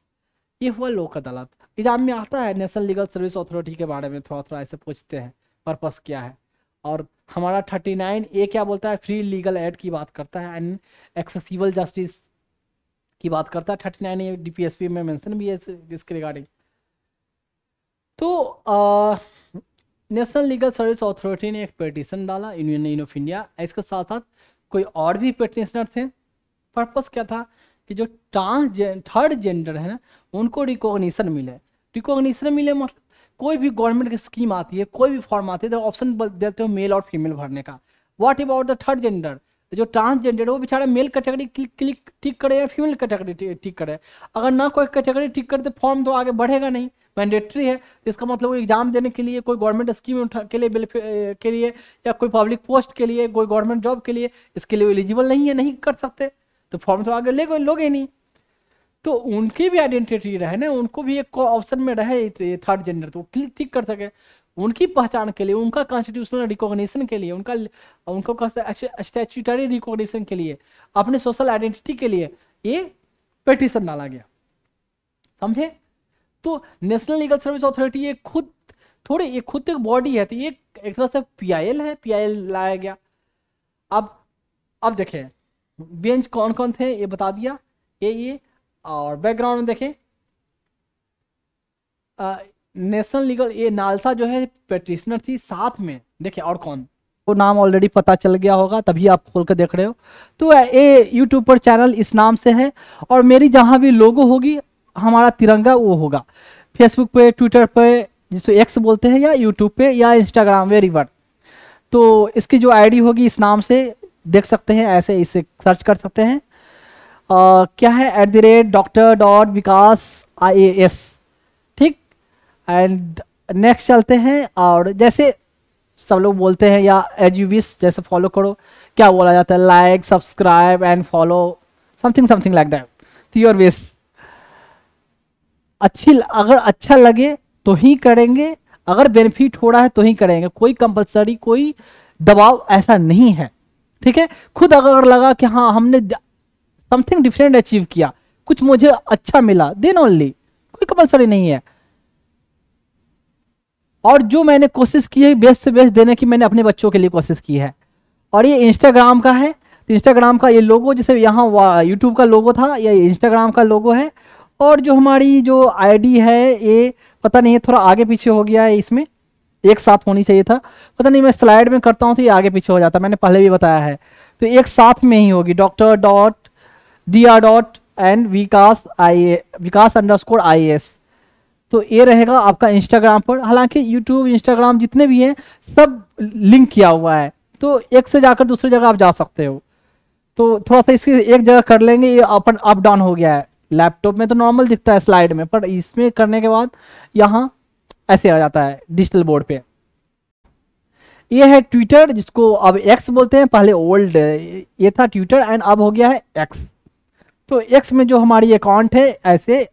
ये हुआ लोक अदालत। एग्जाम में आता है नेशनल लीगल सर्विस अथॉरिटी के बारे में, थोड़ा थोड़ा ऐसे पूछते हैं पर्पस क्या है। और हमारा 39 ए क्या बोलता है, फ्री लीगल एड की बात करता है एंड एक्सेसिबल जस्टिस की बात करता है। 39 ए डीपीएसपी में मेंशन भी है इसके रिगार्डिंग। तो नेशनल लीगल सर्विस अथॉरिटी ने एक पिटीशन डाला यूनियन ऑफ इंडिया, इसके साथ साथ कोई और भी पिटिशनर थे। पर्पस क्या था कि जो थर्ड जेंडर है ना उनको रिकॉग्निशन मिले। रिकॉग्निशन मिले मतलब कोई भी गवर्नमेंट की स्कीम आती है, कोई भी फॉर्म आती है तो ऑप्शन देते हो मेल और फीमेल भरने का। What about the third gender, जो ट्रांसजेंडर है वो बेचारा मेल कैटेगरी क्लिक टिक करे या फीमेल कैटेगरी टिक करे। अगर ना कोई कैटेगरी टिक करे तो फॉर्म तो आगे बढ़ेगा नहीं, मैंडेटरी है। इसका मतलब वो एग्जाम देने के लिए, कोई गवर्नमेंट स्कीम के लिए के लिए या कोई पब्लिक पोस्ट के लिए, कोई गवर्नमेंट जॉब के लिए, इसके लिए एलिजिबल नहीं है, नहीं कर सकते, तो फॉर्म तो आगे लोगे नहीं। तो उनकी भी आइडेंटिटी रहे ना, उनको भी एक ऑप्शन में रहे थर्ड जेंडर, तो क्लिक ठीक कर सके। उनकी पहचान के लिए, उनका कॉन्स्टिट्यूशनल रिकॉग्निशन के लिए, उनको स्टैट्यूटरी रिकॉग्निशन के लिए, अपने सोशल आइडेंटिटी के लिए ये पिटीशन डाला गया, समझे। तो नेशनल लीगल सर्विस अथॉरिटी ये खुद एक बॉडी है, तो ये एक तरह से पीआईएल है, पीआईएल लाया गया। अब देखें बेंच कौन कौन थे ये बता दिया, ये और बैकग्राउंड में देखें नेशनल लीगल, ये नालसा जो है पेटिशनर थी, साथ में देखिए और कौन, वो नाम ऑलरेडी पता चल गया होगा तभी आप खोल कर देख रहे हो। तो ये यूट्यूब पर चैनल इस नाम से है, और मेरी जहाँ भी लोगो होगी हमारा तिरंगा वो होगा। फेसबुक पे, ट्विटर पे जिसको एक्स बोलते हैं, या यूट्यूब पे या इंस्टाग्राम वेरीवर, तो इसकी जो आईडी होगी इस नाम से देख सकते हैं, ऐसे इसे सर्च कर सकते हैं। क्या है @Dr.Vikas ठीक। एंड नेक्स्ट चलते हैं, और जैसे सब लोग बोलते हैं या एज यू विश जैसे फॉलो करो, क्या बोला जाता है, like subscribe and follow something like that, तो योर विश। अगर अच्छा लगे तो ही करेंगे, अगर बेनिफिट हो रहा है तो ही करेंगे, कोई कंपलसरी कोई दबाव ऐसा नहीं है, ठीक है। खुद अगर लगा कि हाँ हमने समथिंग डिफरेंट अचीव किया, कुछ मुझे अच्छा मिला, देन ओनली, कोई कंपलसरी नहीं है। और जो मैंने कोशिश की है बेस्ट से बेस्ट देने की, मैंने अपने बच्चों के लिए कोशिश की है। और ये इंस्टाग्राम का है, तो इंस्टाग्राम का ये लोगो, जैसे यहाँ यूट्यूब का लोगो था, ये इंस्टाग्राम का लोगो है। और जो हमारी जो आईडी है ये पता नहीं है, थोड़ा आगे पीछे हो गया है, इसमें एक साथ होनी चाहिए था, पता नहीं मैं स्लाइड में करता हूँ तो ये आगे पीछे हो जाता है, मैंने पहले भी बताया है, तो एक साथ में ही होगी, Dr.Vikas_IAS। तो ये रहेगा आपका इंस्टाग्राम पर। हालांकि यूट्यूब, इंस्टाग्राम जितने भी हैं सब लिंक किया हुआ है, तो एक से जाकर दूसरी जगह आप जा सकते हो। तो थोड़ा सा इसकी एक जगह कर लेंगे, ये अप डाउन हो गया है। लैपटॉप में तो नॉर्मल दिखता है स्लाइड में, पर इसमें करने के बाद यहाँ ऐसे आ जाता है डिजिटल बोर्ड पे। ये है ट्विटर, जिसको अब एक्स बोलते हैं, पहले ओल्ड ये था ट्विटर एंड अब हो गया है एक्स। तो एक्स में जो हमारी अकाउंट है ऐसे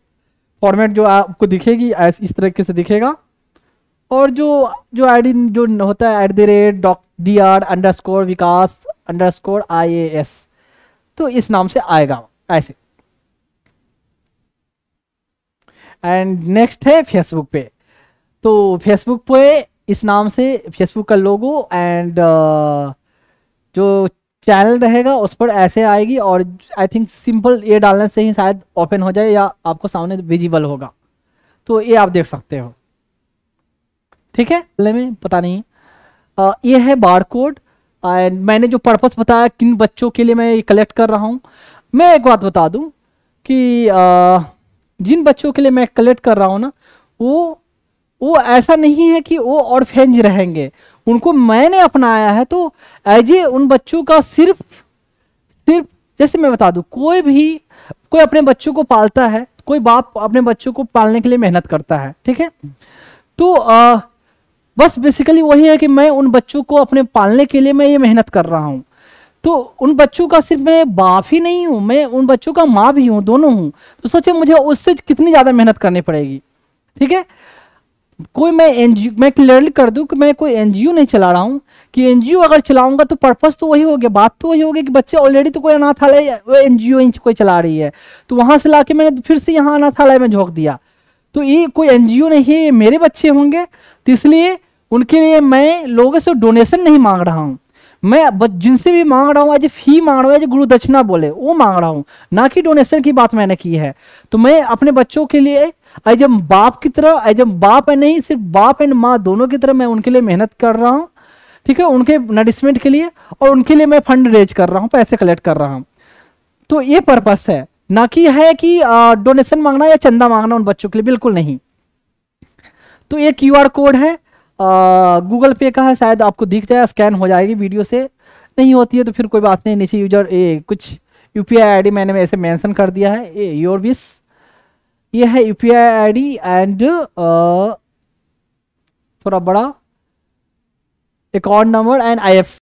फॉर्मेट जो आपको दिखेगी ऐसे इस तरीके से दिखेगा, और जो आईडी जो होता है @Dr.Vikas_IAS, तो इस नाम से आएगा ऐसे। एंड नेक्स्ट है फेसबुक पे, तो फेसबुक पे इस नाम से फेसबुक का लोगो एंड जो चैनल रहेगा उस पर ऐसे आएगी, और आई थिंक सिंपल ये डालने से ही शायद ओपन हो जाए या आपको सामने विजिबल होगा, तो ये आप देख सकते हो, ठीक है। में पता नहीं ये है बार कोड। एंड मैंने जो पर्पस बताया किन बच्चों के लिए मैं ये कलेक्ट कर रहा हूँ, मैं एक बात बता दूं कि जिन बच्चों के लिए मैं कलेक्ट कर रहा हूँ ना, वो ऐसा नहीं है कि वो ऑर्फेंज रहेंगे, उनको मैंने अपनाया है। तो एज ए उन बच्चों का सिर्फ जैसे मैं बता दूं, कोई अपने बच्चों को पालता है, कोई बाप अपने बच्चों को पालने के लिए मेहनत करता है, ठीक है। तो बस बेसिकली वही है कि मैं उन बच्चों को अपने पालने के लिए मैं ये मेहनत कर रहा हूँ। तो उन बच्चों का सिर्फ मैं बाप ही नहीं हूँ, मैं उन बच्चों का माँ भी हूँ, दोनों हूँ। तो सोचे मुझे उससे कितनी ज़्यादा मेहनत करनी पड़ेगी, ठीक है। कोई मैं एनजीओ, मैं क्लियरली कर दूं कि मैं कोई एनजीओ नहीं चला रहा हूं, कि एनजीओ अगर चलाऊंगा तो पर्पस तो वही हो गया, बात तो वही होगी कि बच्चे ऑलरेडी तो कोई अनाथालय एनजीओ कोई चला रही है, तो वहां से लाके मैंने फिर से यहाँ अनाथालय में झोंक दिया। तो ये कोई एनजीओ नहीं है, ये मेरे बच्चे होंगे, तो इसलिए उनके लिए मैं लोगों से डोनेशन नहीं मांग रहा हूँ, मैं जिनसे भी मांग रहा हूँ एज फी मांग रहा हूँ, एज गुरु दक्षिणा बोले वो मांग रहा हूँ, ना कि डोनेशन की बात मैंने की है। तो मैं अपने बच्चों के लिए एज बाप की तरह, एज बाप है नहीं, सिर्फ बाप एंड माँ दोनों की तरह मैं उनके लिए मेहनत कर रहा हूँ, ठीक है, उनके नरिशमेंट के लिए, और उनके लिए मैं फंड रेज कर रहा हूँ, पैसे कलेक्ट कर रहा हूँ। तो ये पर्पस है, ना कि है कि डोनेशन मांगना या चंदा मांगना उन बच्चों के लिए, बिल्कुल नहीं। तो ये क्यूआर कोड है, गूगल पे का है, शायद आपको दिख जाए, स्कैन हो जाएगी वीडियो से, नहीं होती है तो फिर कोई बात नहीं, नीचे यूजर कुछ यूपीआई आईडी मैंने ऐसे मेंशन कर दिया है, योर विश, ये है यूपीआई आईडी एंड थोड़ा बड़ा अकाउंट नंबर एंड आईएफएससी